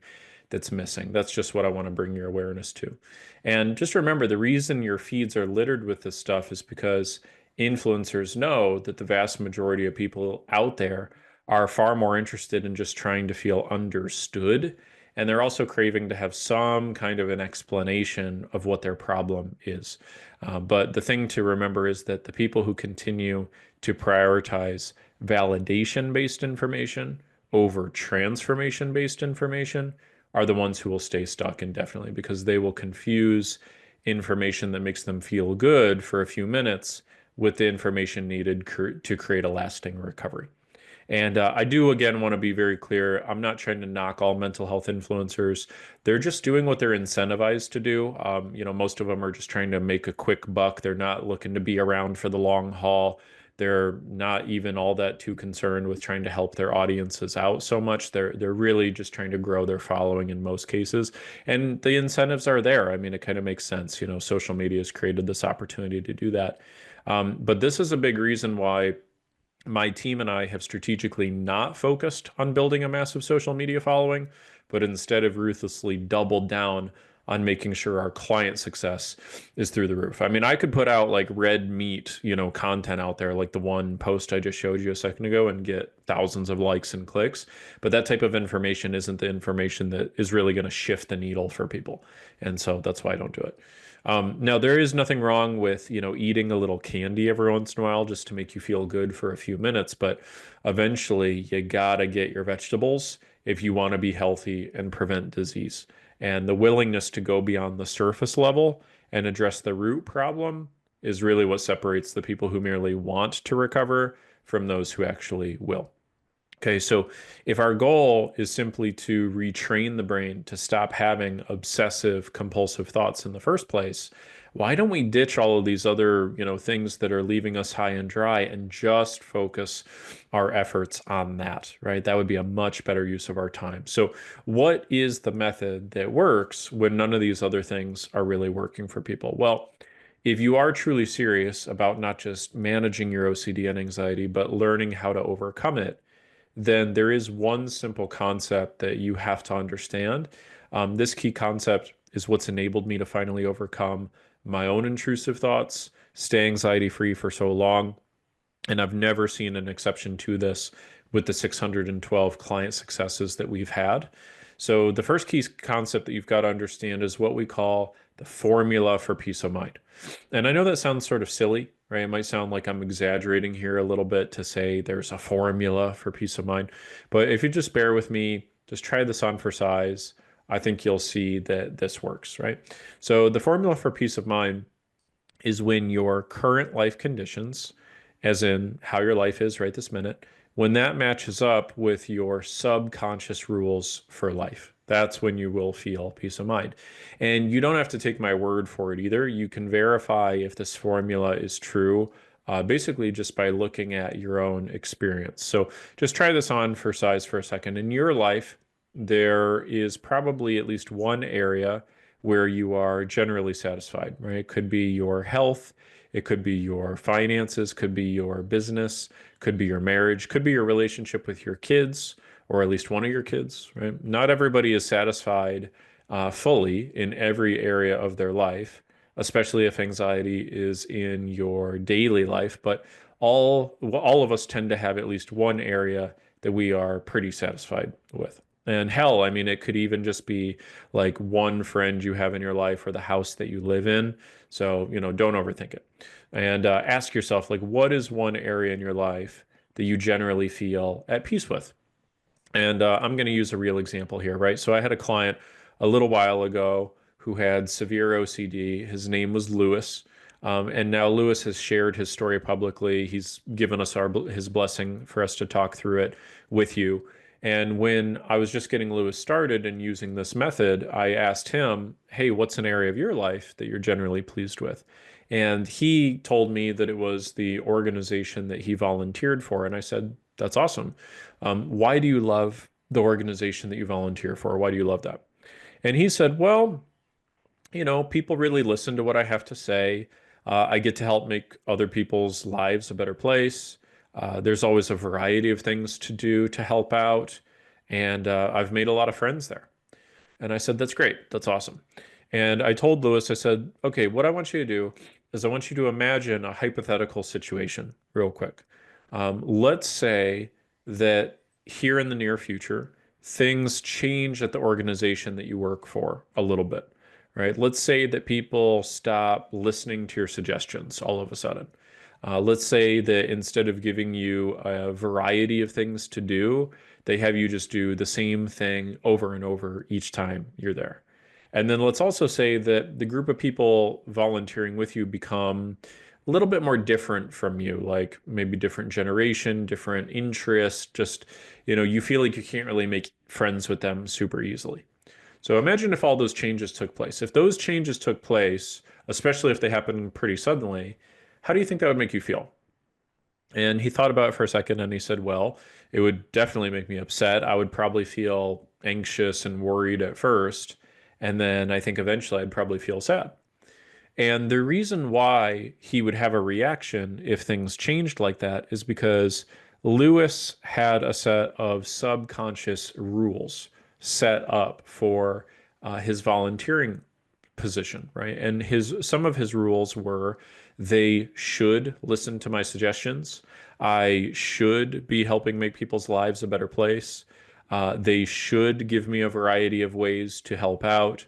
that's missing. That's just what I want to bring your awareness to. And just remember, the reason your feeds are littered with this stuff is because influencers know that the vast majority of people out there are far more interested in just trying to feel understood, and they're also craving to have some kind of an explanation of what their problem is. But the thing to remember is that the people who continue to prioritize validation-based information over transformation-based information are the ones who will stay stuck indefinitely because they will confuse information that makes them feel good for a few minutes with the information needed to create a lasting recovery. And I do, again, want to be very clear. I'm not trying to knock all mental health influencers. They're just doing what they're incentivized to do. Most of them are just trying to make a quick buck. They're not looking to be around for the long haul. They're not even all that too concerned with trying to help their audiences out so much. They're really just trying to grow their following in most cases. And the incentives are there. I mean, it kind of makes sense. Social media has created this opportunity to do that. But this is a big reason why my team and I have strategically not focused on building a massive social media following, but instead have ruthlessly doubled down on making sure our client success is through the roof. I mean, I could put out like red meat, content out there, like the one post I just showed you a second ago, and get thousands of likes and clicks. But that type of information isn't the information that is really going to shift the needle for people. And so that's why I don't do it. Now, there is nothing wrong with, eating a little candy every once in a while just to make you feel good for a few minutes, but eventually you gotta get your vegetables if you want to be healthy and prevent disease. And the willingness to go beyond the surface level and address the root problem is really what separates the people who merely want to recover from those who actually will. Okay, so if our goal is simply to retrain the brain to stop having obsessive compulsive thoughts in the first place, why don't we ditch all of these other, things that are leaving us high and dry and just focus our efforts on that, right? That would be a much better use of our time. So, what is the method that works when none of these other things are really working for people? Well, if you are truly serious about not just managing your OCD and anxiety, but learning how to overcome it, then there is one simple concept that you have to understand. This key concept is what's enabled me to finally overcome my own intrusive thoughts, stay anxiety free for so long. And I've never seen an exception to this with the 612 client successes that we've had. So, the first key concept that you've got to understand is what we call the formula for peace of mind. And I know that sounds sort of silly, right? It might sound like I'm exaggerating here a little bit to say there's a formula for peace of mind. But if you just bear with me, just try this on for size, I think you'll see that this works, right? So, the formula for peace of mind is when your current life conditions, as in how your life is right this minute, when that matches up with your subconscious rules for life. That's when you will feel peace of mind. And you don't have to take my word for it either. You can verify if this formula is true, basically just by looking at your own experience. So just try this on for size for a second. In your life, there is probably at least one area where you are generally satisfied, right? It could be your health, it could be your finances, could be your business, could be your marriage, could be your relationship with your kids, or at least one of your kids, right? Not everybody is satisfied fully in every area of their life, especially if anxiety is in your daily life. But all of us tend to have at least one area that we are pretty satisfied with. And hell, I mean, it could even just be like one friend you have in your life or the house that you live in. So, don't overthink it. And ask yourself, like, what is one area in your life that you generally feel at peace with? And I'm going to use a real example here, right? So I had a client a little while ago who had severe OCD. His name was Lewis. And now Lewis has shared his story publicly. He's given us his blessing for us to talk through it with you. And when I was just getting Lewis started and using this method, I asked him, hey, what's an area of your life that you're generally pleased with? And he told me that it was the organization that he volunteered for. And I said, that's awesome. Why do you love the organization that you volunteer for? Why do you love that? And he said, well, people really listen to what I have to say. I get to help make other people's lives a better place. There's always a variety of things to do to help out. And I've made a lot of friends there. And I said, that's great. That's awesome. And I told Lewis, I said, okay, what I want you to do is I want you to imagine a hypothetical situation real quick. Let's say that here in the near future, things change at the organization that you work for a little bit, right? Let's say that people stop listening to your suggestions all of a sudden. Let's say that instead of giving you a variety of things to do, They have you just do the same thing over and over each time you're there. And then let's also say that the group of people volunteering with you become a little bit more different from you, like maybe different generation, different interest, just, you feel like you can't really make friends with them super easily. So imagine if all those changes took place. If those changes took place, especially if they happen pretty suddenly, how do you think that would make you feel? And he thought about it for a second and he said, well, it would definitely make me upset. I would probably feel anxious and worried at first. And then I think eventually I'd probably feel sad. And the reason why he would have a reaction if things changed like that is because Lewis had a set of subconscious rules set up for his volunteering position, right? And his some of his rules were they should listen to my suggestions. I should be helping make people's lives a better place. They should give me a variety of ways to help out.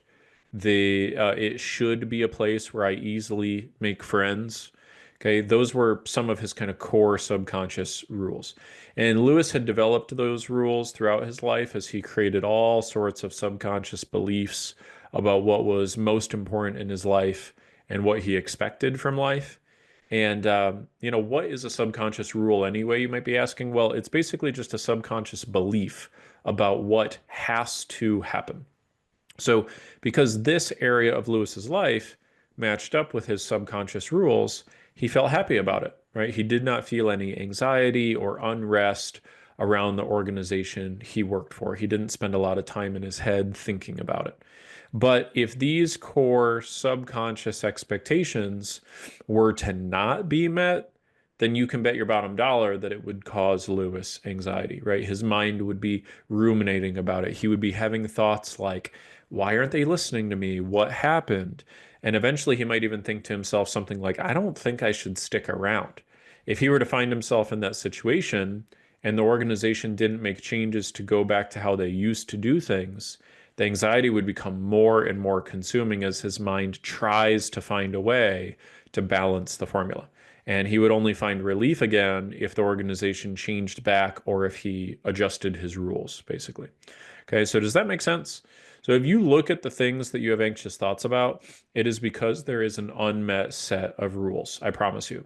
It should be a place where I easily make friends. Okay, those were some of his kind of core subconscious rules. And Lewis had developed those rules throughout his life as he created all sorts of subconscious beliefs about what was most important in his life and what he expected from life. And, what is a subconscious rule anyway, you might be asking? Well, it's basically just a subconscious belief about what has to happen. So, because this area of Lewis's life matched up with his subconscious rules, he felt happy about it, right? He did not feel any anxiety or unrest around the organization he worked for. He didn't spend a lot of time in his head thinking about it. But if these core subconscious expectations were to not be met, then you can bet your bottom dollar that it would cause Lewis anxiety, right? His mind would be ruminating about it. He would be having thoughts like, why aren't they listening to me? What happened? And eventually he might even think to himself something like, I don't think I should stick around. If he were to find himself in that situation and the organization didn't make changes to go back to how they used to do things, the anxiety would become more and more consuming as his mind tries to find a way to balance the formula. And he would only find relief again if the organization changed back or if he adjusted his rules, basically. Okay, so does that make sense? So if you look at the things that you have anxious thoughts about, it is because there is an unmet set of rules, I promise you.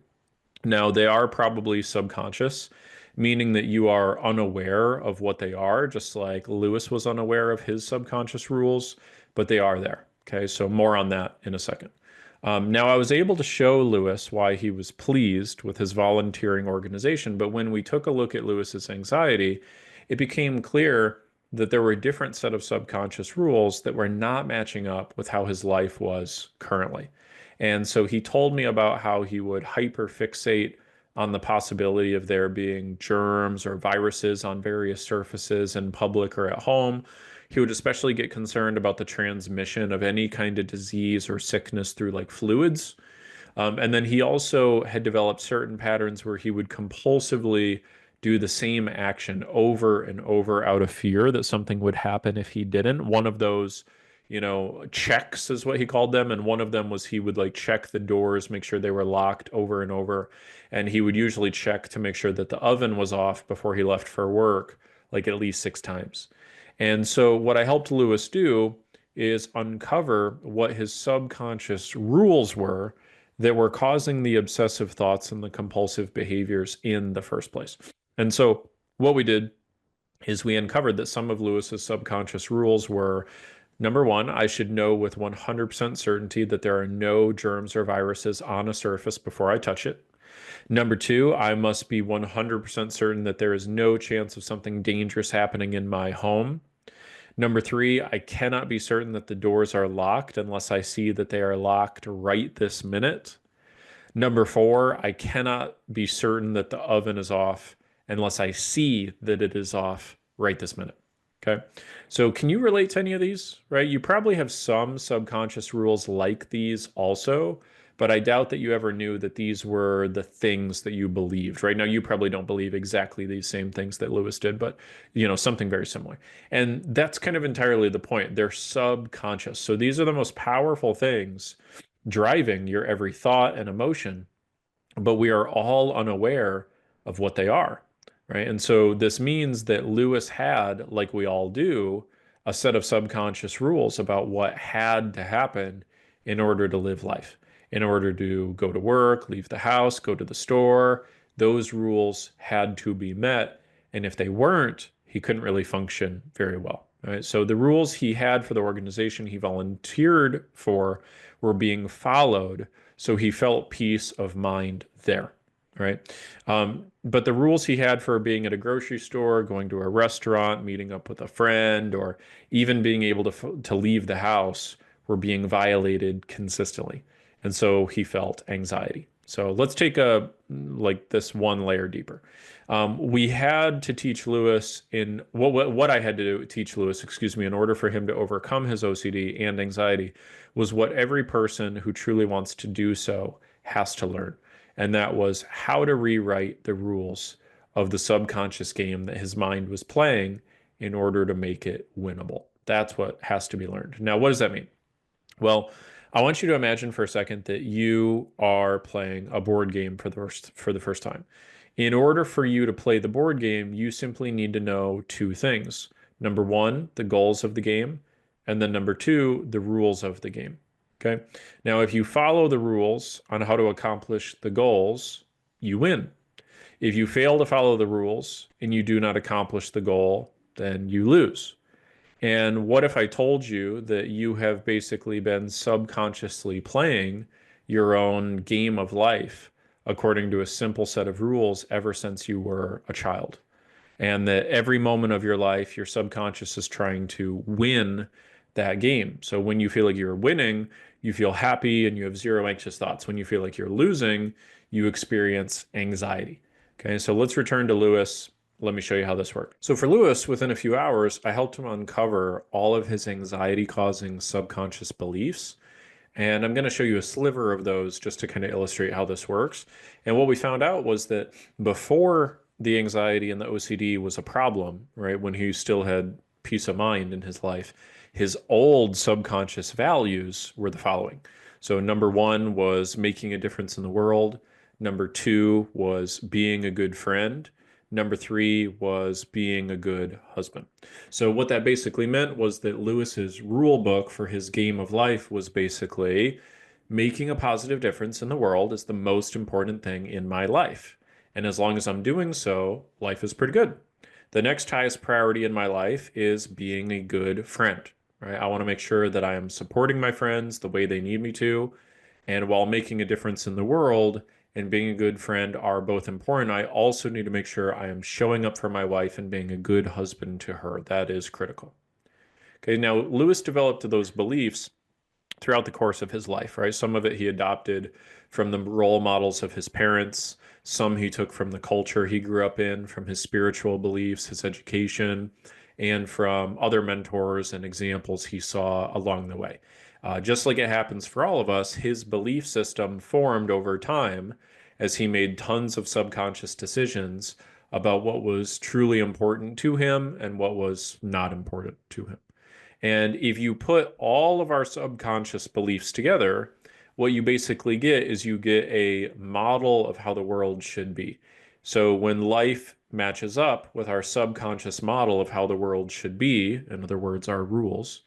Now, they are probably subconscious, meaning that you are unaware of what they are, just like Lewis was unaware of his subconscious rules, but they are there. Okay, so more on that in a second. Now, I was able to show Lewis why he was pleased with his volunteering organization, but when we took a look at Lewis's anxiety, it became clear that there were a different set of subconscious rules that were not matching up with how his life was currently. And so he told me about how he would hyperfixate on the possibility of there being germs or viruses on various surfaces in public or at home. He would especially get concerned about the transmission of any kind of disease or sickness through like fluids. And then he also had developed certain patterns where he would compulsively do the same action over and over out of fear that something would happen if he didn't. One of those, checks is what he called them. And one of them was he would like check the doors, make sure they were locked over and over. And he would usually check to make sure that the oven was off before he left for work, like at least 6 times. And so what I helped Lewis do is uncover what his subconscious rules were that were causing the obsessive thoughts and the compulsive behaviors in the first place. And so what we did is we uncovered that some of Lewis's subconscious rules were number one, I should know with 100% certainty that there are no germs or viruses on a surface before I touch it. Number two, I must be 100% certain that there is no chance of something dangerous happening in my home. Number three, I cannot be certain that the doors are locked unless I see that they are locked right this minute. Number four, I cannot be certain that the oven is off unless I see that it is off right this minute. Okay. So can you relate to any of these, right? You probably have some subconscious rules like these also, but I doubt that you ever knew that these were the things that you believed. Right now, you probably don't believe exactly these same things that Lewis did, but something very similar. And that's kind of entirely the point. They're subconscious. So these are the most powerful things driving your every thought and emotion, but we are all unaware of what they are. right? And so this means that Lewis had, like we all do, a set of subconscious rules about what had to happen in order to live life, in order to go to work, leave the house, go to the store. Those rules had to be met. And if they weren't, he couldn't really function very well. Right? So the rules he had for the organization he volunteered for were being followed. So he felt peace of mind there. Right. But the rules he had for being at a grocery store, going to a restaurant, meeting up with a friend, or even being able to leave the house were being violated consistently. And so he felt anxiety. So let's take a like this one layer deeper. We had to teach Lewis in what I had to do, teach Lewis, excuse me, in order for him to overcome his OCD and anxiety was what every person who truly wants to do so has to learn. And that was how to rewrite the rules of the subconscious game that his mind was playing in order to make it winnable. That's what has to be learned. Now, what does that mean? Well, I want you to imagine for a second that you are playing a board game for the first time. In order for you to play the board game, you simply need to know two things. Number one, the goals of the game, and then number two, the rules of the game. Okay. Now, if you follow the rules on how to accomplish the goals, you win. If you fail to follow the rules and you do not accomplish the goal, then you lose. And what if I told you that you have basically been subconsciously playing your own game of life according to a simple set of rules ever since you were a child? And that every moment of your life, your subconscious is trying to win that game. So when you feel like you're winning, you feel happy and you have zero anxious thoughts. When you feel like you're losing, you experience anxiety. Okay, so let's return to Lewis. Let me show you how this worked. So for Lewis, within a few hours, I helped him uncover all of his anxiety-causing subconscious beliefs. And I'm going to show you a sliver of those just to kind of illustrate how this works. And what we found out was that before the anxiety and the OCD was a problem, right, when he still had peace of mind in his life, his old subconscious values were the following. So, number one was making a difference in the world. Number two was being a good friend. Number three was being a good husband. So what that basically meant was that Lewis's rule book for his game of life was basically making a positive difference in the world is the most important thing in my life. And as long as I'm doing so, life is pretty good. The next highest priority in my life is being a good friend, right? I want to make sure that I am supporting my friends the way they need me to. And while making a difference in the world and being a good friend are both important, I also need to make sure I am showing up for my wife and being a good husband to her. That is critical. Okay, now Lewis developed those beliefs throughout the course of his life, right? Some of it he adopted from the role models of his parents, some he took from the culture he grew up in, from his spiritual beliefs, his education, and from other mentors and examples he saw along the way. Just like it happens for all of us, his belief system formed over time as he made tons of subconscious decisions about what was truly important to him and what was not important to him. And if you put all of our subconscious beliefs together, what you basically get is you get a model of how the world should be. So when life matches up with our subconscious model of how the world should be, in other words, our rules,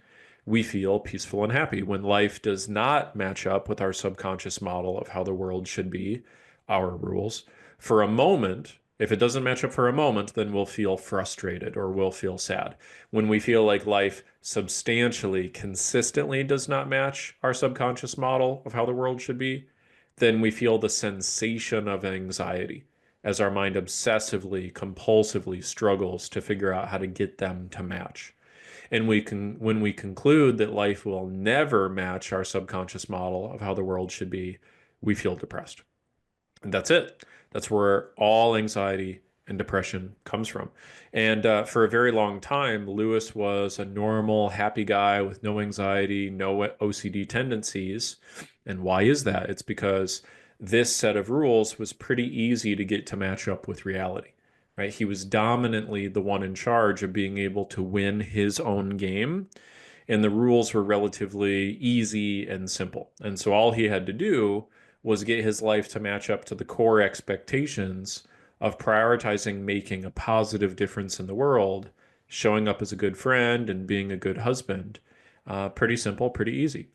we feel peaceful and happy. When life does not match up with our subconscious model of how the world should be, our rules, for a moment, if it doesn't match up for a moment, then we'll feel frustrated or we'll feel sad. When we feel like life substantially, consistently does not match our subconscious model of how the world should be, then we feel the sensation of anxiety as our mind obsessively, compulsively struggles to figure out how to get them to match. And when we conclude that life will never match our subconscious model of how the world should be, we feel depressed. And that's it. That's where all anxiety and depression comes from. And for a very long time, Lewis was a normal, happy guy with no anxiety, no OCD tendencies. And why is that? It's because this set of rules was pretty easy to get to match up with reality, right? He was dominantly the one in charge of being able to win his own game, and the rules were relatively easy and simple. And so all he had to do was get his life to match up to the core expectations of prioritizing making a positive difference in the world, showing up as a good friend and being a good husband. Pretty simple, pretty easy.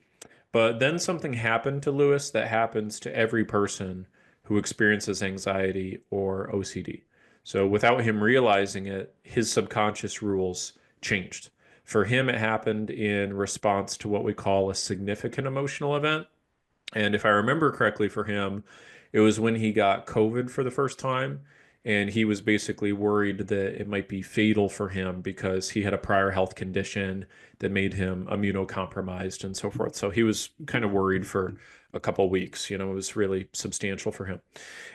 But then something happened to Lewis that happens to every person who experiences anxiety or OCD. So without him realizing it, his subconscious rules changed. For him, it happened in response to what we call a significant emotional event. And if I remember correctly for him, it was when he got COVID for the first time. And he was basically worried that it might be fatal for him because he had a prior health condition that made him immunocompromised and so forth. So he was kind of worried for a couple of weeks. It was really substantial for him.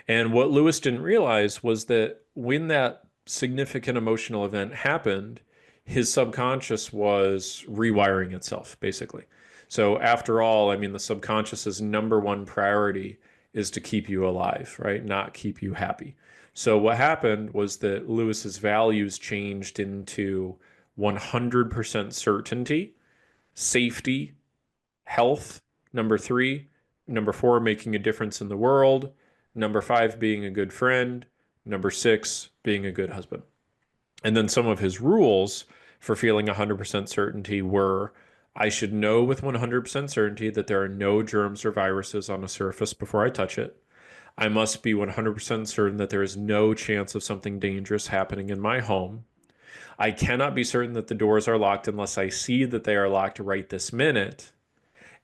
And what Lewis didn't realize was that when that significant emotional event happened, his subconscious was rewiring itself, basically. So after all, I mean, the subconscious's number one priority is to keep you alive, right? Not keep you happy. So what happened was that Lewis's values changed into 100% certainty, safety, health, number three, number four, making a difference in the world, number five, being a good friend, number six, being a good husband. And then some of his rules for feeling 100% certainty were I should know with 100% certainty that there are no germs or viruses on a surface before I touch it. I must be 100% certain that there is no chance of something dangerous happening in my home. I cannot be certain that the doors are locked unless I see that they are locked right this minute.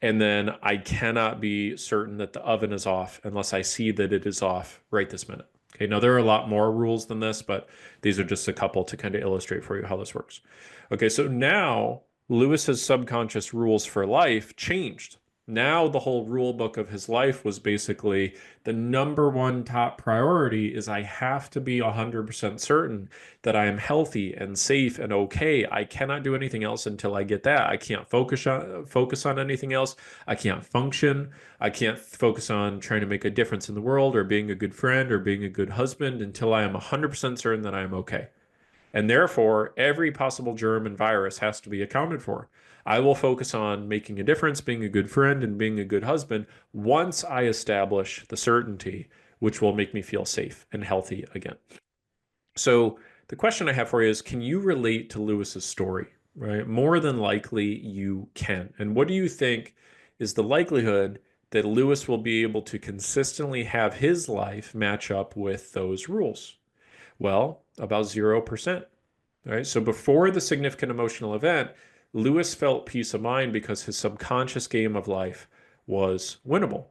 And then I cannot be certain that the oven is off unless I see that it is off right this minute. Okay, now there are a lot more rules than this, but these are just a couple to kind of illustrate for you how this works. Okay, so now Lewis's subconscious rules for life changed. Now the whole rule book of his life was basically the number one top priority is I have to be 100% certain that I am healthy and safe and okay. I cannot do anything else until I get that. I can't focus on anything else. I can't function. I can't focus on trying to make a difference in the world or being a good friend or being a good husband until I am 100% certain that I am okay. And therefore, every possible germ and virus has to be accounted for. I will focus on making a difference, being a good friend, and being a good husband once I establish the certainty, which will make me feel safe and healthy again. So the question I have for you is, can you relate to Lewis's story, right? More than likely you can. And what do you think is the likelihood that Lewis will be able to consistently have his life match up with those rules? Well, about 0%. Right? So before the significant emotional event, Lewis felt peace of mind because his subconscious game of life was winnable.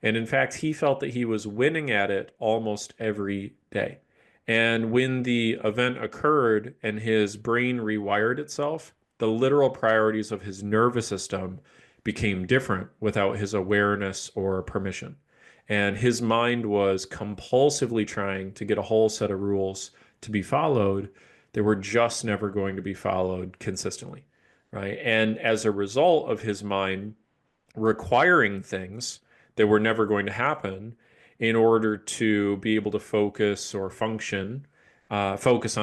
And in fact, he felt that he was winning at it almost every day. And when the event occurred and his brain rewired itself, the literal priorities of his nervous system became different without his awareness or permission. And his mind was compulsively trying to get a whole set of rules to be followed that were just never going to be followed consistently, right? And as a result of his mind requiring things that were never going to happen in order to be able to focus on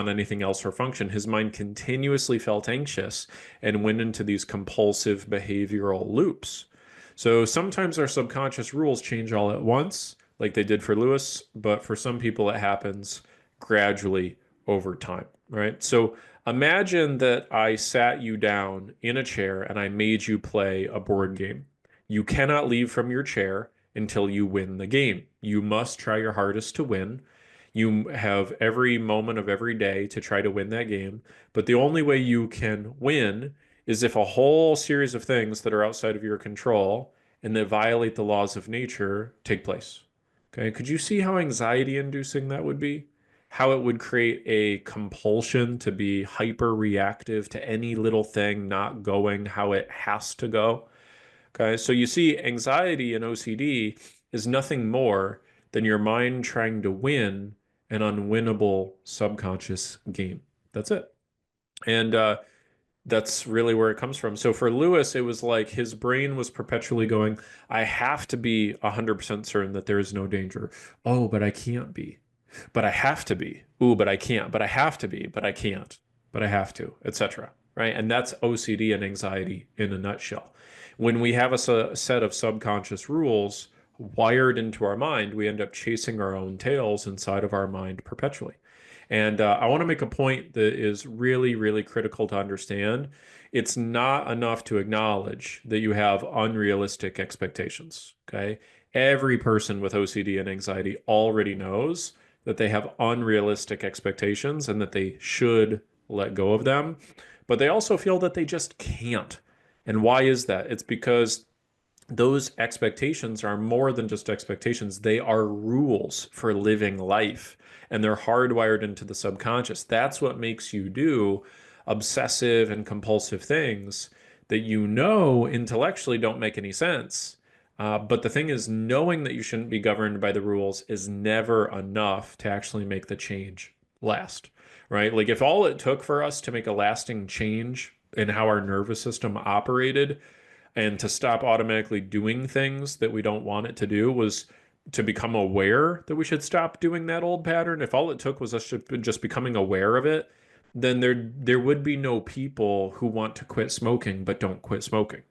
anything else or function, his mind continuously felt anxious and went into these compulsive behavioral loops. So sometimes our subconscious rules change all at once, like they did for Lewis, but for some people it happens gradually over time, right? So imagine that I sat you down in a chair and I made you play a board game. You cannot leave from your chair until you win the game. You must try your hardest to win. You have every moment of every day to try to win that game. But the only way you can win is if a whole series of things that are outside of your control and that violate the laws of nature take place. Okay, could you see how anxiety inducing that would be? How it would create a compulsion to be hyper reactive to any little thing not going how it has to go. Okay, so you see, anxiety and OCD is nothing more than your mind trying to win an unwinnable subconscious game. That's it. And that's really where it comes from. So for Lewis, it was like his brain was perpetually going, I have to be 100% certain that there is no danger. Oh, but I can't be. But I have to be. Ooh, but I can't. But I have to be. But I can't. But I have to, etc. Right? And that's OCD and anxiety in a nutshell. When we have a set of subconscious rules, wired into our mind, we end up chasing our own tails inside of our mind perpetually. And I want to make a point that is really, really critical to understand. It's not enough to acknowledge that you have unrealistic expectations. Okay. Every person with OCD and anxiety already knows that they have unrealistic expectations and that they should let go of them. But they also feel that they just can't. And why is that? It's because those expectations are more than just expectations. They are rules for living life, and they're hardwired into the subconscious. That's what makes you do obsessive and compulsive things that you know intellectually don't make any sense. But the thing is, knowing that you shouldn't be governed by the rules is never enough to actually make the change last, right? Like, if all it took for us to make a lasting change in how our nervous system operated and to stop automatically doing things that we don't want it to do was to become aware that we should stop doing that old pattern. If all it took was us just becoming aware of it, then there would be no people who want to quit smoking but don't quit smoking,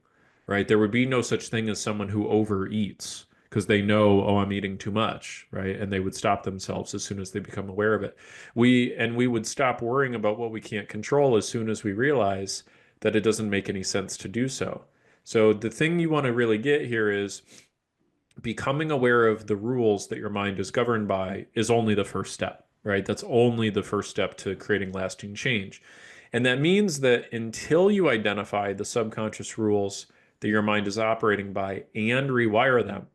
right? There would be no such thing as someone who overeats because they know, oh, I'm eating too much, right? And they would stop themselves as soon as they become aware of it. We would stop worrying about what we can't control as soon as we realize that it doesn't make any sense to do so. So the thing you want to really get here is becoming aware of the rules that your mind is governed by is only the first step, right? That's only the first step to creating lasting change. And that means that until you identify the subconscious rules that your mind is operating by and rewire them,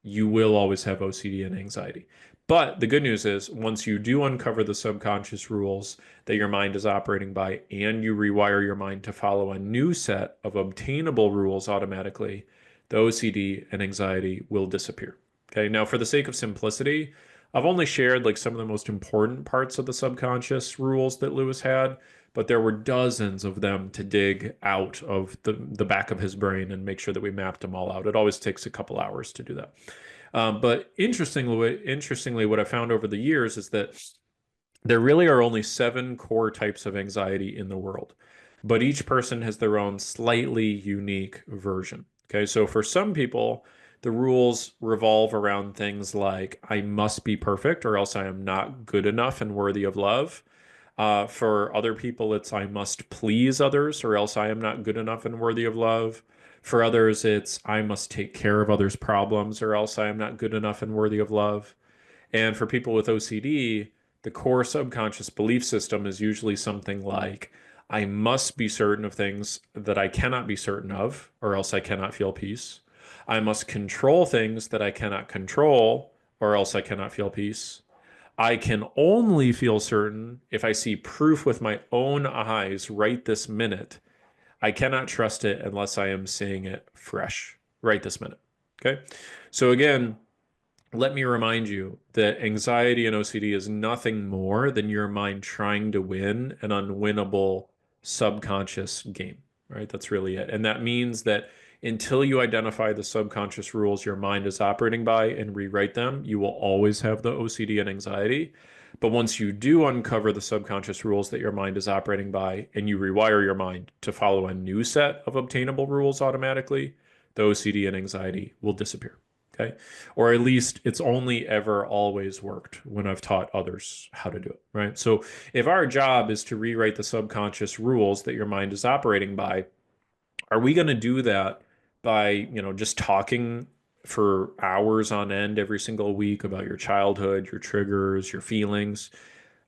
you will always have OCD and anxiety. But the good news is, once you do uncover the subconscious rules that your mind is operating by and you rewire your mind to follow a new set of obtainable rules automatically, the OCD and anxiety will disappear. Okay, now for the sake of simplicity, I've only shared like some of the most important parts of the subconscious rules that Lewis had, but there were dozens of them to dig out of the back of his brain and make sure that we mapped them all out. It always takes a couple hours to do that. But interestingly, what I found over the years is that there really are only 7 core types of anxiety in the world, but each person has their own slightly unique version. Okay, so for some people, the rules revolve around things like I must be perfect or else I am not good enough and worthy of love. For other people, it's I must please others or else I am not good enough and worthy of love. For others, it's I must take care of others' problems or else I am not good enough and worthy of love. And for people with OCD, the core subconscious belief system is usually something like, I must be certain of things that I cannot be certain of, or else I cannot feel peace. I must control things that I cannot control, or else I cannot feel peace. I can only feel certain if I see proof with my own eyes right this minute. I cannot trust it unless I am seeing it fresh right this minute. Okay. So again, let me remind you that anxiety and OCD is nothing more than your mind trying to win an unwinnable subconscious game, right? That's really it. And that means that until you identify the subconscious rules your mind is operating by and rewrite them, you will always have the OCD and anxiety. But once you do uncover the subconscious rules that your mind is operating by and you rewire your mind to follow a new set of obtainable rules automatically, the OCD and anxiety will disappear. Okay. Or at least it's only ever always worked when I've taught others how to do it. Right. So if our job is to rewrite the subconscious rules that your mind is operating by, are we going to do that by, just talking for hours on end every single week about your childhood, your triggers, your feelings?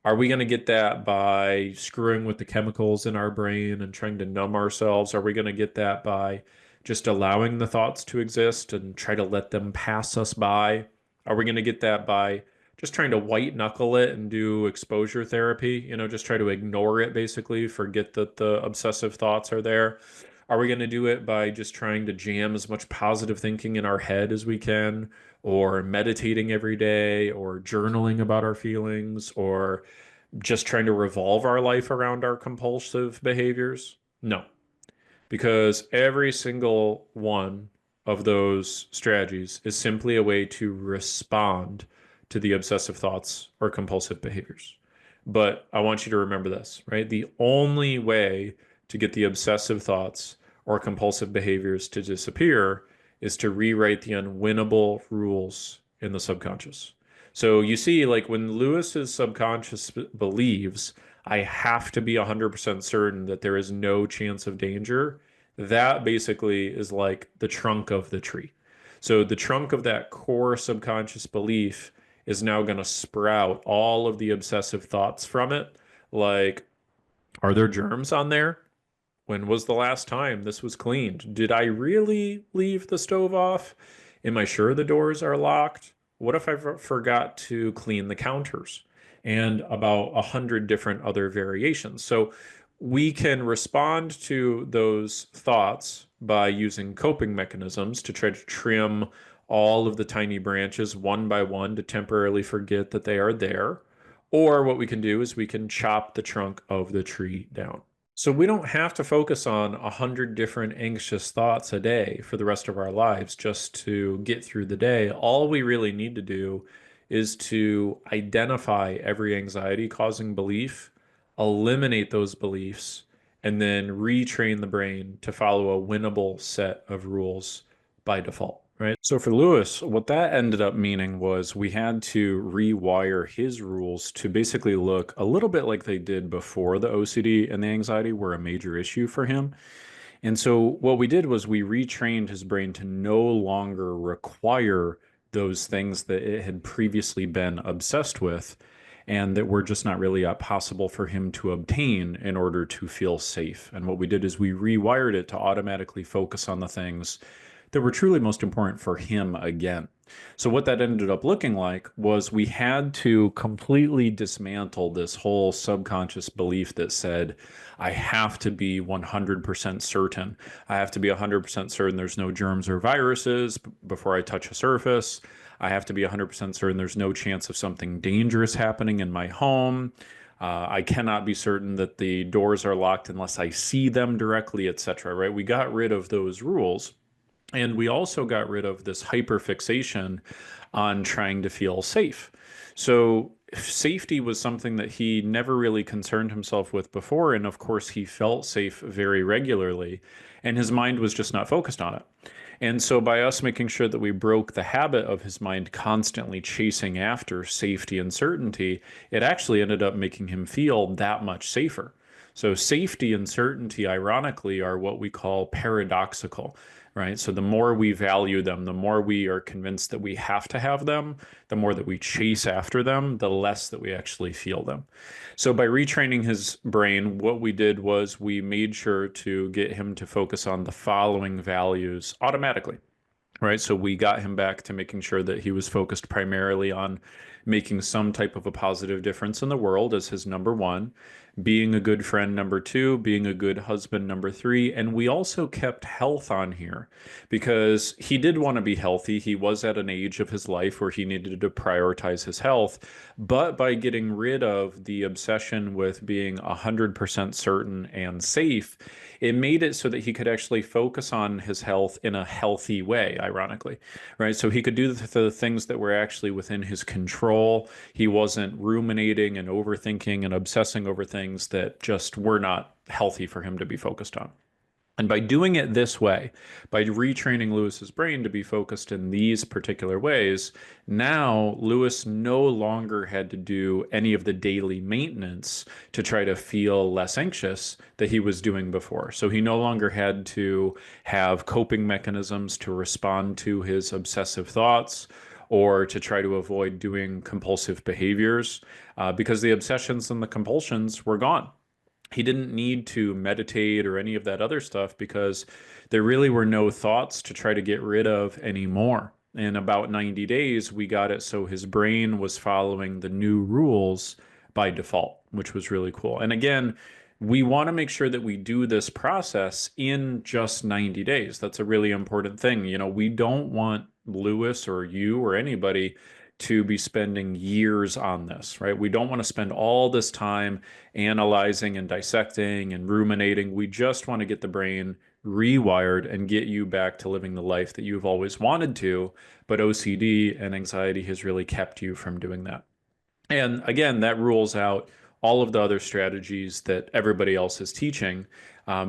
Are we going to get that by screwing with the chemicals in our brain and trying to numb ourselves? Are we going to get that by just allowing the thoughts to exist and try to let them pass us by? Are we going to get that by just trying to white knuckle it and do exposure therapy? Just try to ignore it basically, forget that the obsessive thoughts are there. Are we going to do it by just trying to jam as much positive thinking in our head as we can, or meditating every day, or journaling about our feelings, or just trying to revolve our life around our compulsive behaviors? No, because every single one of those strategies is simply a way to respond to the obsessive thoughts or compulsive behaviors. But I want you to remember this, right? The only way to get the obsessive thoughts or compulsive behaviors to disappear is to rewrite the unwinnable rules in the subconscious. So you see, like when Lewis's subconscious believes, I have to be 100% certain that there is no chance of danger, that basically is like the trunk of the tree. So the trunk of that core subconscious belief is now going to sprout all of the obsessive thoughts from it. Like, are there germs on there? When was the last time this was cleaned? Did I really leave the stove off? Am I sure the doors are locked? What if I forgot to clean the counters? And about 100 different other variations. So we can respond to those thoughts by using coping mechanisms to try to trim all of the tiny branches one by one to temporarily forget that they are there. Or what we can do is we can chop the trunk of the tree down. So we don't have to focus on 100 different anxious thoughts a day for the rest of our lives just to get through the day. All we really need to do is to identify every anxiety causing belief, eliminate those beliefs, and then retrain the brain to follow a winnable set of rules by default, right? So for Lewis, what that ended up meaning was we had to rewire his rules to basically look a little bit like they did before the OCD and the anxiety were a major issue for him. And so what we did was we retrained his brain to no longer require those things that it had previously been obsessed with and that were just not really possible for him to obtain in order to feel safe. And what we did is we rewired it to automatically focus on the things that were truly most important for him again. So what that ended up looking like was we had to completely dismantle this whole subconscious belief that said, I have to be 100% certain. I have to be 100% certain there's no germs or viruses before I touch a surface. I have to be 100% certain there's no chance of something dangerous happening in my home. I cannot be certain that the doors are locked unless I see them directly, etc. Right? We got rid of those rules. And we also got rid of this hyperfixation on trying to feel safe. So safety was something that he never really concerned himself with before. And of course, he felt safe very regularly, and his mind was just not focused on it. And so by us making sure that we broke the habit of his mind constantly chasing after safety and certainty, it actually ended up making him feel that much safer. So safety and certainty, ironically, are what we call paradoxical, right? So the more we value them, the more we are convinced that we have to have them, the more that we chase after them, the less that we actually feel them. So by retraining his brain, what we did was we made sure to get him to focus on the following values automatically. Right. So we got him back to making sure that he was focused primarily on making some type of a positive difference in the world as his number one, being a good friend, number two, being a good husband, number three. And we also kept health on here because he did want to be healthy. He was at an age of his life where he needed to prioritize his health. But by getting rid of the obsession with being 100% certain and safe, it made it so that he could actually focus on his health in a healthy way, ironically, right? So he could do the things that were actually within his control. He wasn't ruminating and overthinking and obsessing over things that just were not healthy for him to be focused on. And by doing it this way, by retraining Lewis's brain to be focused in these particular ways, now Lewis no longer had to do any of the daily maintenance to try to feel less anxious that he was doing before. So he no longer had to have coping mechanisms to respond to his obsessive thoughts or to try to avoid doing compulsive behaviors because the obsessions and the compulsions were gone. He didn't need to meditate or any of that other stuff because there really were no thoughts to try to get rid of anymore. In about 90 days, we got it so his brain was following the new rules by default, which was really cool. And again, we want to make sure that we do this process in just 90 days. That's a really important thing. You know, we don't want Lewis or you or anybody to be spending years on this, right? We don't want to spend all this time analyzing and dissecting and ruminating. We just want to get the brain rewired and get you back to living the life that you've always wanted to. But OCD and anxiety has really kept you from doing that. And again, that rules out all of the other strategies that everybody else is teaching,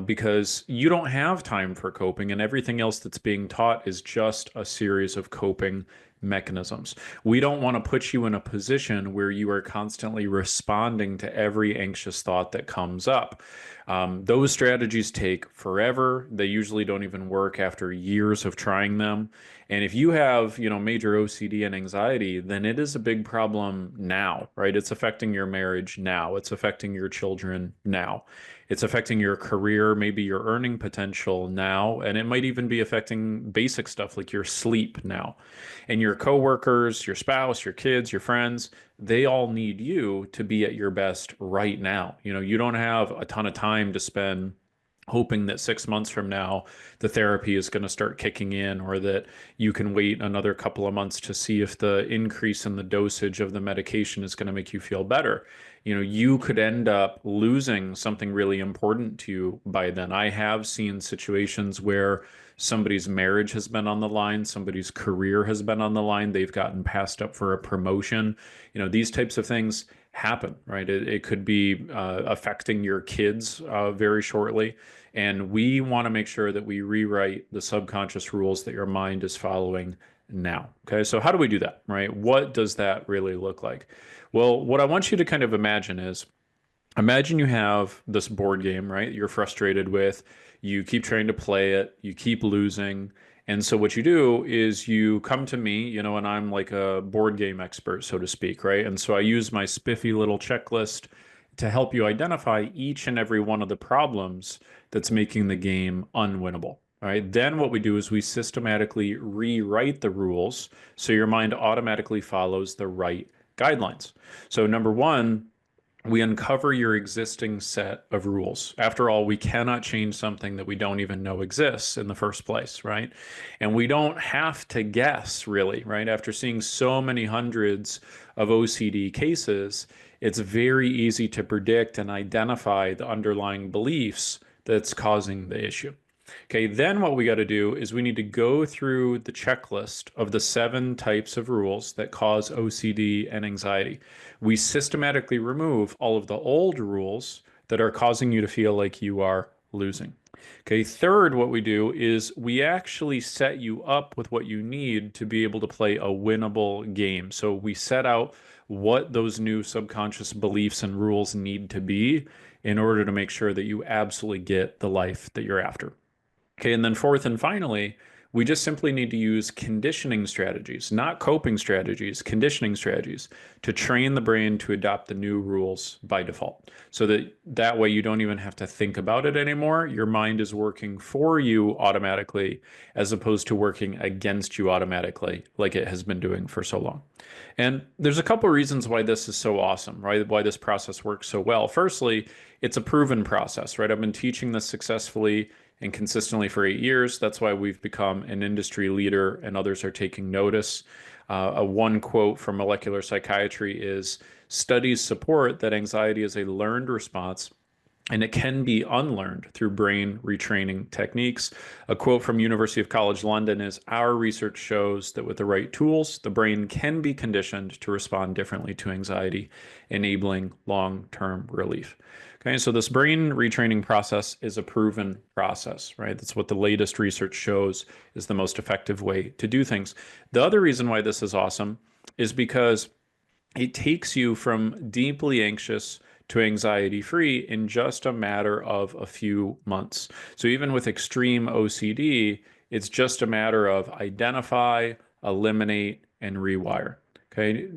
because you don't have time for coping, and everything else that's being taught is just a series of coping mechanisms. We don't want to put you in a position where you are constantly responding to every anxious thought that comes up. Those strategies take forever. They usually don't even work after years of trying them. And if you have, major OCD and anxiety, then it is a big problem now, right? It's affecting your marriage now. It's affecting your children now. It's affecting your career, maybe your earning potential now, and it might even be affecting basic stuff like your sleep now. And your coworkers, your spouse, your kids, your friends, they all need you to be at your best right now. You don't have a ton of time to spend hoping that 6 months from now the therapy is going to start kicking in, or that you can wait another couple of months to see if the increase in the dosage of the medication is going to make you feel better. You could end up losing something really important to you by then. I have seen situations where somebody's marriage has been on the line, somebody's career has been on the line, they've gotten passed up for a promotion. These types of things happen, right? It could be affecting your kids very shortly. And we want to make sure that we rewrite the subconscious rules that your mind is following now. Okay, so how do we do that, right? What does that really look like? Well, what I want you to kind of imagine you have this board game, right? You're frustrated with, you keep trying to play it, you keep losing. And so what you do is you come to me, and I'm like a board game expert, so to speak, right? And so I use my spiffy little checklist to help you identify each and every one of the problems that's making the game unwinnable. All right. Then what we do is we systematically rewrite the rules so your mind automatically follows the right guidelines. So number one, we uncover your existing set of rules. After all, we cannot change something that we don't even know exists in the first place, right? And we don't have to guess, really, right? After seeing so many hundreds of OCD cases, it's very easy to predict and identify the underlying beliefs that's causing the issue. Okay, then what we got to do is we need to go through the checklist of the 7 types of rules that cause OCD and anxiety. We systematically remove all of the old rules that are causing you to feel like you are losing. Okay, third, what we do is we actually set you up with what you need to be able to play a winnable game. So we set out what those new subconscious beliefs and rules need to be in order to make sure that you absolutely get the life that you're after. Okay, and then fourth and finally, we just simply need to use conditioning strategies, not coping strategies, conditioning strategies to train the brain to adopt the new rules by default. So that way you don't even have to think about it anymore. Your mind is working for you automatically as opposed to working against you automatically like it has been doing for so long. And there's a couple reasons why this is so awesome, right? Why this process works so well. Firstly, it's a proven process, right? I've been teaching this successfully and consistently for 8 years. That's why we've become an industry leader and others are taking notice. One quote from molecular psychiatry is, studies support that anxiety is a learned response and it can be unlearned through brain retraining techniques. A quote from University of College London is, our research shows that with the right tools, the brain can be conditioned to respond differently to anxiety, enabling long-term relief. Okay, so this brain retraining process is a proven process, right? That's what the latest research shows is the most effective way to do things. The other reason why this is awesome is because it takes you from deeply anxious to anxiety free in just a matter of a few months. So even with extreme OCD, it's just a matter of identify, eliminate, and rewire. Okay.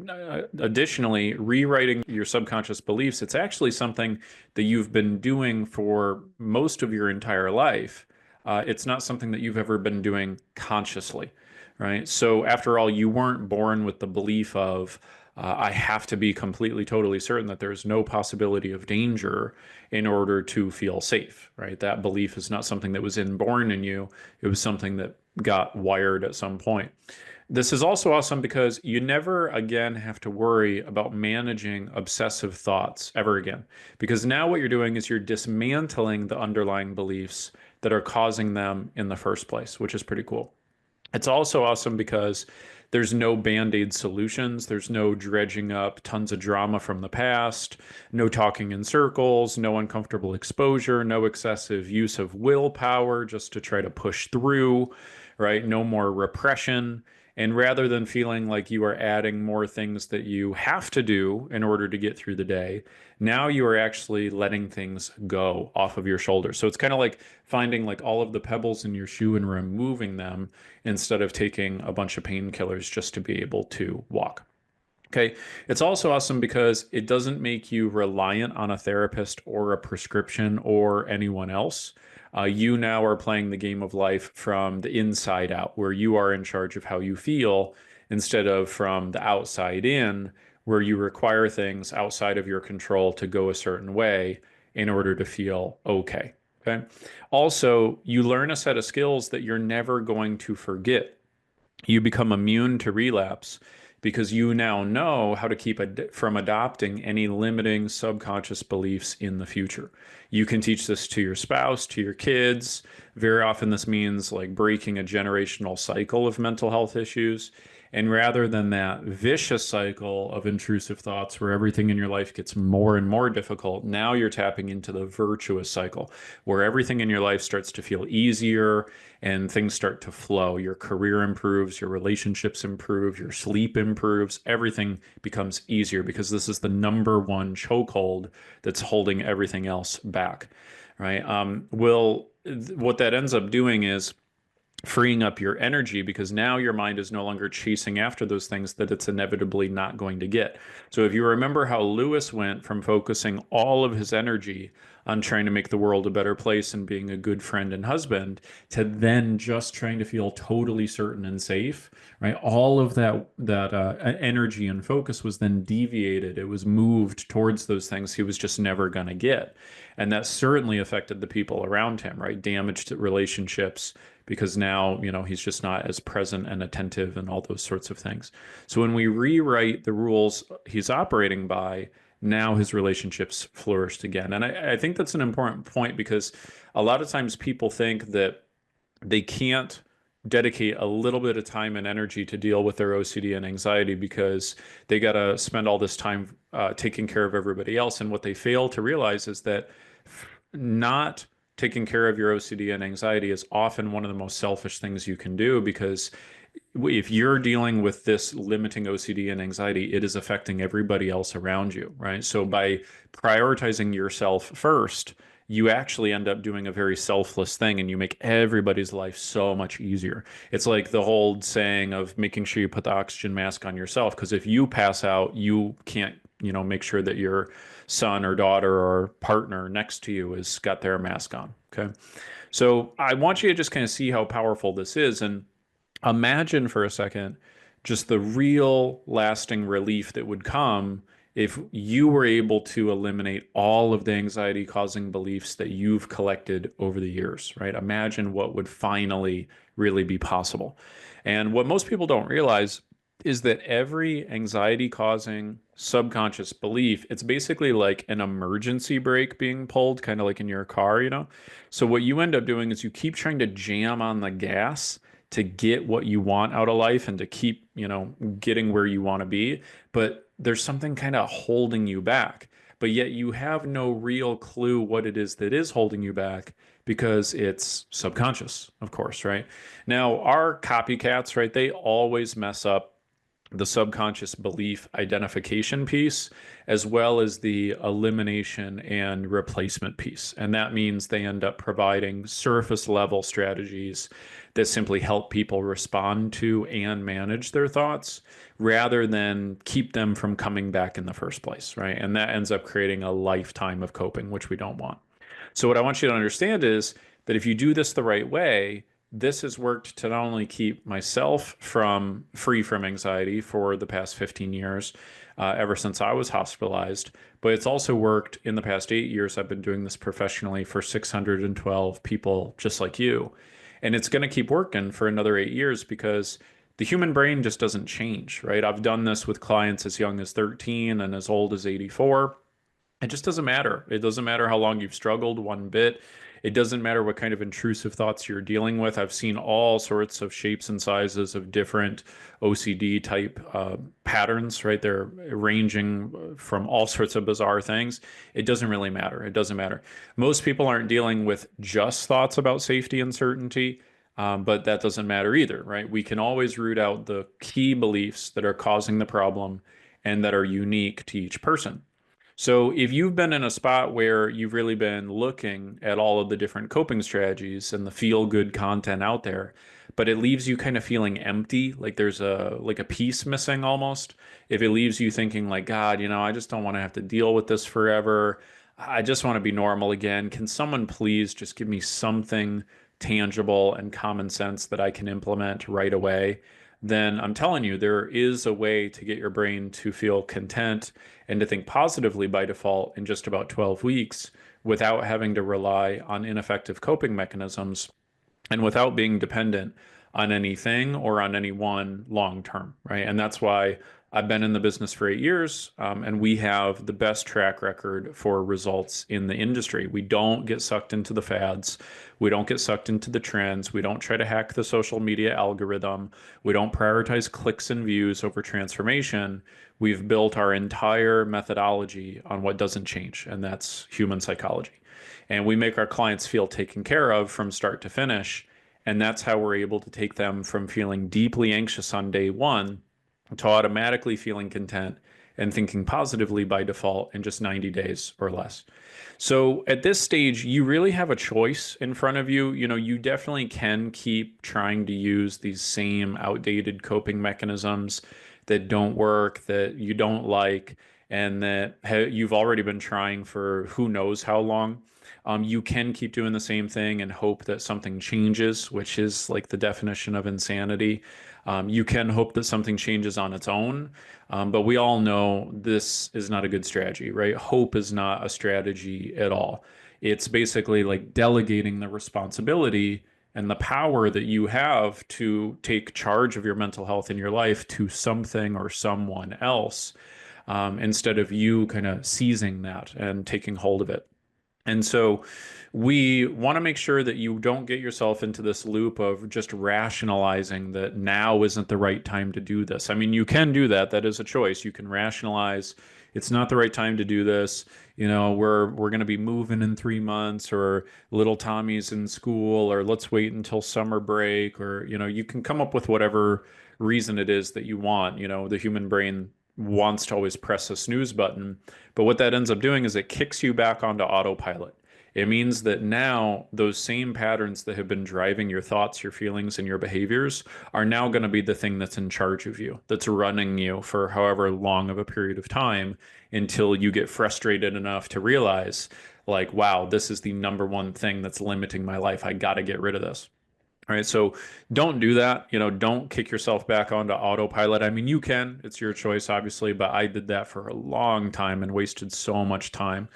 Additionally, rewriting your subconscious beliefs, it's actually something that you've been doing for most of your entire life. It's not something that you've ever been doing consciously, right? So after all, you weren't born with the belief of, I have to be completely, totally certain that there's no possibility of danger in order to feel safe, right? That belief is not something that was inborn in you. It was something that got wired at some point. This is also awesome because you never again have to worry about managing obsessive thoughts ever again. Because now what you're doing is you're dismantling the underlying beliefs that are causing them in the first place, which is pretty cool. It's also awesome because there's no band-aid solutions. There's no dredging up tons of drama from the past, no talking in circles, no uncomfortable exposure, no excessive use of willpower just to try to push through, right? No more repression. And rather than feeling like you are adding more things that you have to do in order to get through the day, now you are actually letting things go off of your shoulders. So it's kind of like finding like all of the pebbles in your shoe and removing them instead of taking a bunch of painkillers just to be able to walk. Okay. It's also awesome because it doesn't make you reliant on a therapist or a prescription or anyone else. You now are playing the game of life from the inside out, where you are in charge of how you feel instead of from the outside in, where you require things outside of your control to go a certain way in order to feel okay. Okay. Also, you learn a set of skills that you're never going to forget. You become immune to relapse because you now know how to keep from adopting any limiting subconscious beliefs in the future. You can teach this to your spouse, to your kids. Very often, this means like breaking a generational cycle of mental health issues. And rather than that vicious cycle of intrusive thoughts where everything in your life gets more and more difficult, now you're tapping into the virtuous cycle where everything in your life starts to feel easier and things start to flow. Your career improves, your relationships improve, your sleep improves, everything becomes easier because this is the number one chokehold that's holding everything else back, right? What that ends up doing is freeing up your energy because now your mind is no longer chasing after those things that it's inevitably not going to get. So if you remember how Lewis went from focusing all of his energy on trying to make the world a better place and being a good friend and husband to then just trying to feel totally certain and safe, right? All of that energy and focus was then deviated. It was moved towards those things he was just never going to get. And that certainly affected the people around him, right? Damaged relationships, because now, he's just not as present and attentive and all those sorts of things. So when we rewrite the rules he's operating by, now his relationships flourished again. And I think that's an important point because a lot of times people think that they can't dedicate a little bit of time and energy to deal with their OCD and anxiety because they got to spend all this time taking care of everybody else. And what they fail to realize is that not taking care of your OCD and anxiety is often one of the most selfish things you can do because if you're dealing with this limiting OCD and anxiety, it is affecting everybody else around you, right? So by prioritizing yourself first, you actually end up doing a very selfless thing and you make everybody's life so much easier. It's like the whole saying of making sure you put the oxygen mask on yourself, because if you pass out, you can't, make sure that your son or daughter or partner next to you has got their mask on. Okay. So I want you to just kind of see how powerful this is. And imagine for a second just the real lasting relief that would come if you were able to eliminate all of the anxiety causing beliefs that you've collected over the years, right? Imagine what would finally really be possible. And what most people don't realize is that every anxiety causing subconscious belief, it's basically like an emergency brake being pulled, kind of like in your car. So what you end up doing is you keep trying to jam on the gas to get what you want out of life and to keep, getting where you want to be. But there's something kind of holding you back. But yet you have no real clue what it is that is holding you back because it's subconscious, of course, right? Now, our copycats, right, they always mess up the subconscious belief identification piece, as well as the elimination and replacement piece. And that means they end up providing surface level strategies that simply help people respond to and manage their thoughts rather than keep them from coming back in the first place, right? And that ends up creating a lifetime of coping, which we don't want. So what I want you to understand is that if you do this the right way, this has worked to not only keep myself free from anxiety for the past 15 years, ever since I was hospitalized, but it's also worked in the past 8 years. I've been doing this professionally for 612 people just like you. And it's going to keep working for another 8 years because the human brain just doesn't change, right? I've done this with clients as young as 13 and as old as 84. It just doesn't matter. It doesn't matter how long you've struggled one bit. It doesn't matter what kind of intrusive thoughts you're dealing with. I've seen all sorts of shapes and sizes of different OCD type patterns, right? They're ranging from all sorts of bizarre things. It doesn't really matter. It doesn't matter. Most people aren't dealing with just thoughts about safety and certainty. But that doesn't matter either, right? We can always root out the key beliefs that are causing the problem and that are unique to each person. So if you've been in a spot where you've really been looking at all of the different coping strategies and the feel good content out there, but it leaves you kind of feeling empty, like there's a piece missing almost. If it leaves you thinking like, God, I just don't want to have to deal with this forever. I just want to be normal again. Can someone please just give me something tangible and common sense that I can implement right away? Then I'm telling you, there is a way to get your brain to feel content and to think positively by default in just about 12 weeks without having to rely on ineffective coping mechanisms and without being dependent on anything or on anyone long term, right? And that's why I've been in the business for 8 years, and we have the best track record for results in the industry. We don't get sucked into the fads. We don't get sucked into the trends. We don't try to hack the social media algorithm. We don't prioritize clicks and views over transformation. We've built our entire methodology on what doesn't change, and that's human psychology. And we make our clients feel taken care of from start to finish. And that's how we're able to take them from feeling deeply anxious on day one to automatically feeling content and thinking positively by default in just 90 days or less. So at this stage, you really have a choice in front of you. You definitely can keep trying to use these same outdated coping mechanisms that don't work, that you don't like, and that you've already been trying for who knows how long. You can keep doing the same thing and hope that something changes, which is like the definition of insanity. You can hope that something changes on its own, but we all know this is not a good strategy, right? Hope is not a strategy at all. It's basically like delegating the responsibility and the power that you have to take charge of your mental health in your life to something or someone else, instead of you kind of seizing that and taking hold of it. And so we want to make sure that you don't get yourself into this loop of just rationalizing that now isn't the right time to do this. I mean, you can do that. That is a choice. You can rationalize it's not the right time to do this. We're going to be moving in 3 months, or little Tommy's in school, or let's wait until summer break, or you can come up with whatever reason it is that you want. The human brain wants to always press a snooze button. But what that ends up doing is it kicks you back onto autopilot. It means that now those same patterns that have been driving your thoughts, your feelings, and your behaviors are now going to be the thing that's in charge of you, that's running you for however long of a period of time until you get frustrated enough to realize, like, wow, this is the number one thing that's limiting my life. I got to get rid of this. All right, so don't do that. Don't kick yourself back onto autopilot. I mean, you can, it's your choice, obviously, but I did that for a long time and wasted so much time.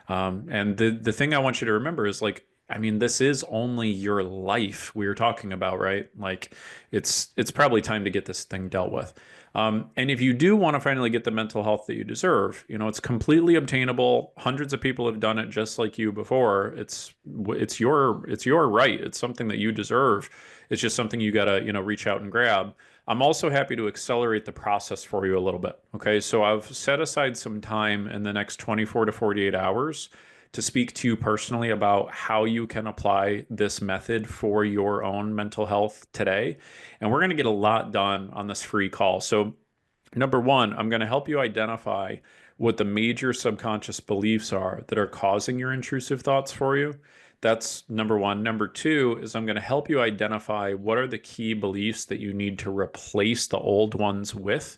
And the thing I want you to remember is like, I mean, this is only your life we are talking about, right? Like, it's probably time to get this thing dealt with. And if you do want to finally get the mental health that you deserve, it's completely obtainable. Hundreds of people have done it just like you before. It's your right. It's something that you deserve. It's just something you gotta, reach out and grab. I'm also happy to accelerate the process for you a little bit. Okay, so I've set aside some time in the next 24 to 48 hours to speak to you personally about how you can apply this method for your own mental health today. And we're going to get a lot done on this free call. So, number one, I'm going to help you identify what the major subconscious beliefs are that are causing your intrusive thoughts for you. That's number one. Number two is I'm going to help you identify what are the key beliefs that you need to replace the old ones with.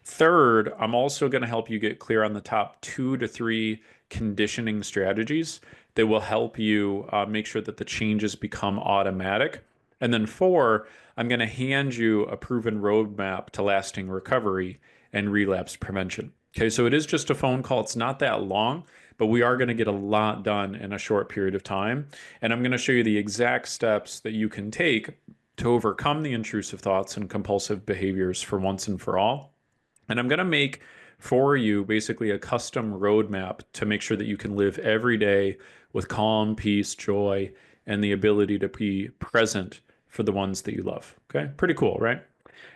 Third, I'm also going to help you get clear on the top 2 to 3 conditioning strategies that will help you make sure that the changes become automatic. And then four, I'm going to hand you a proven roadmap to lasting recovery and relapse prevention. Okay, so it is just a phone call. It's not that long, but we are going to get a lot done in a short period of time. And I'm going to show you the exact steps that you can take to overcome the intrusive thoughts and compulsive behaviors for once and for all. And I'm going to make for you, basically a custom roadmap to make sure that you can live every day with calm, peace, joy, and the ability to be present for the ones that you love. Okay, pretty cool, right?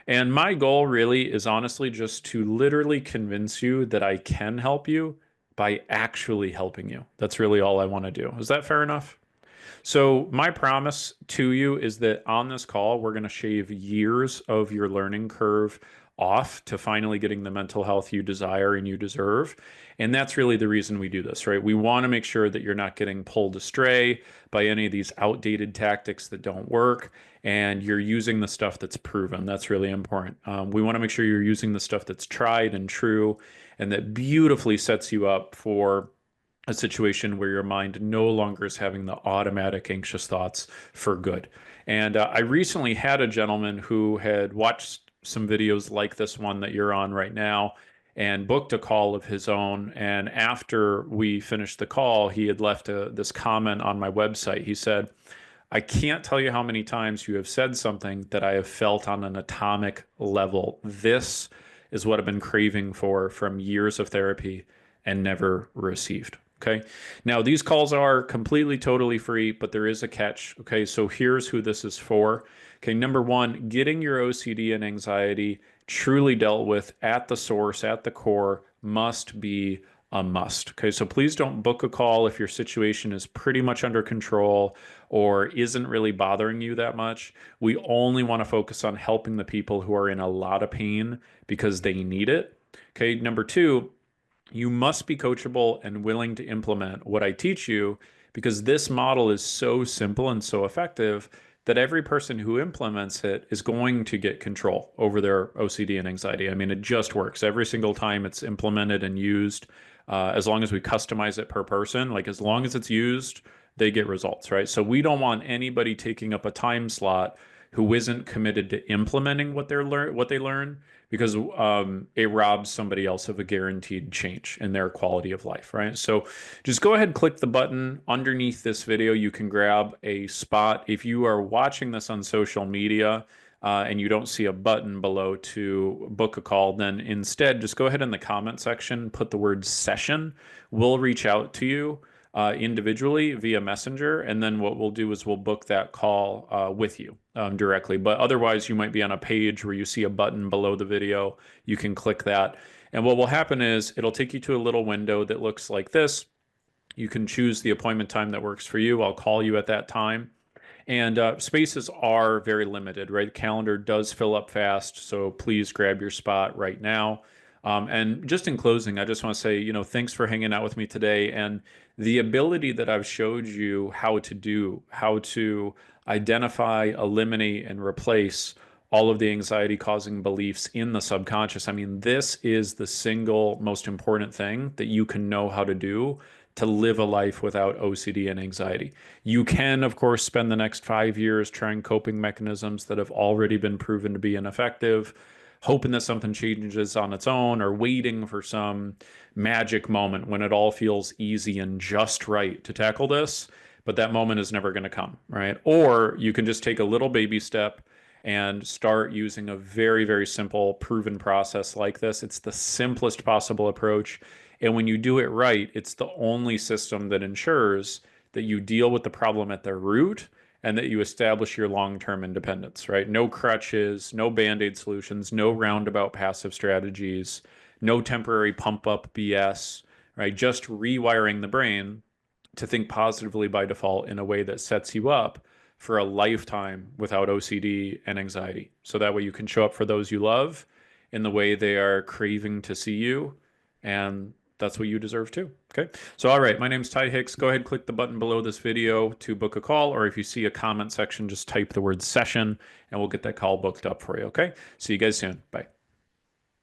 And my goal really is honestly just to literally convince you that I can help you by actually helping you. That's really all I want to do. Is that fair enough? So, my promise to you is that on this call, we're going to shave years of your learning curve off to finally getting the mental health you desire and you deserve. And that's really the reason we do this, right? We want to make sure that you're not getting pulled astray by any of these outdated tactics that don't work and you're using the stuff that's proven. That's really important. We want to make sure you're using the stuff that's tried and true and that beautifully sets you up for a situation where your mind no longer is having the automatic anxious thoughts for good. And I recently had a gentleman who had watched some videos like this one that you're on right now and booked a call of his own. And after we finished the call, he had left this comment on my website. He said, I can't tell you how many times you have said something that I have felt on an atomic level. This is what I've been craving for from years of therapy and never received. Okay. Now, these calls are completely, totally free, but there is a catch. Okay. So here's who this is for. Okay. Number one, getting your OCD and anxiety truly dealt with at the source, at the core, must be a must. Okay. So please don't book a call if your situation is pretty much under control or isn't really bothering you that much. We only want to focus on helping the people who are in a lot of pain because they need it. Okay. Number two, you must be coachable and willing to implement what I teach you because this model is so simple and so effective that every person who implements it is going to get control over their OCD and anxiety. I mean, it just works every single time it's implemented and used. As long as we customize it per person, like as long as it's used, they get results, right? So we don't want anybody taking up a time slot who isn't committed to implementing what they learn because it robs somebody else of a guaranteed change in their quality of life, right? So just go ahead and click the button underneath this video. You can grab a spot. If you are watching this on social media and you don't see a button below to book a call, then instead just go ahead in the comment section, put the word session. We'll reach out to you individually via Messenger. And then what we'll do is we'll book that call with you directly. But otherwise, you might be on a page where you see a button below the video. You can click that. And what will happen is it'll take you to a little window that looks like this. You can choose the appointment time that works for you. I'll call you at that time. And spaces are very limited, right? The calendar does fill up fast, so please grab your spot right now. And just in closing, I just want to say, thanks for hanging out with me today. And the ability that I've showed you how to do, how to identify, eliminate, and replace all of the anxiety causing beliefs in the subconscious. I mean, this is the single most important thing that you can know how to do to live a life without OCD and anxiety. You can, of course, spend the next 5 years trying coping mechanisms that have already been proven to be ineffective, hoping that something changes on its own or waiting for some magic moment when it all feels easy and just right to tackle this. But that moment is never going to come, right? Or you can just take a little baby step and start using a very, very simple, proven process like this. It's the simplest possible approach. And when you do it right, it's the only system that ensures that you deal with the problem at the root and that you establish your long-term independence, right? No crutches, no band-aid solutions, no roundabout passive strategies, no temporary pump-up BS, right? Just rewiring the brain to think positively by default in a way that sets you up for a lifetime without OCD and anxiety. So that way you can show up for those you love in the way they are craving to see you. And that's what you deserve too. Okay. So, all right. My name's Ty Hicks. Go ahead, click the button below this video to book a call. Or if you see a comment section, just type the word session and we'll get that call booked up for you. Okay. See you guys soon. Bye.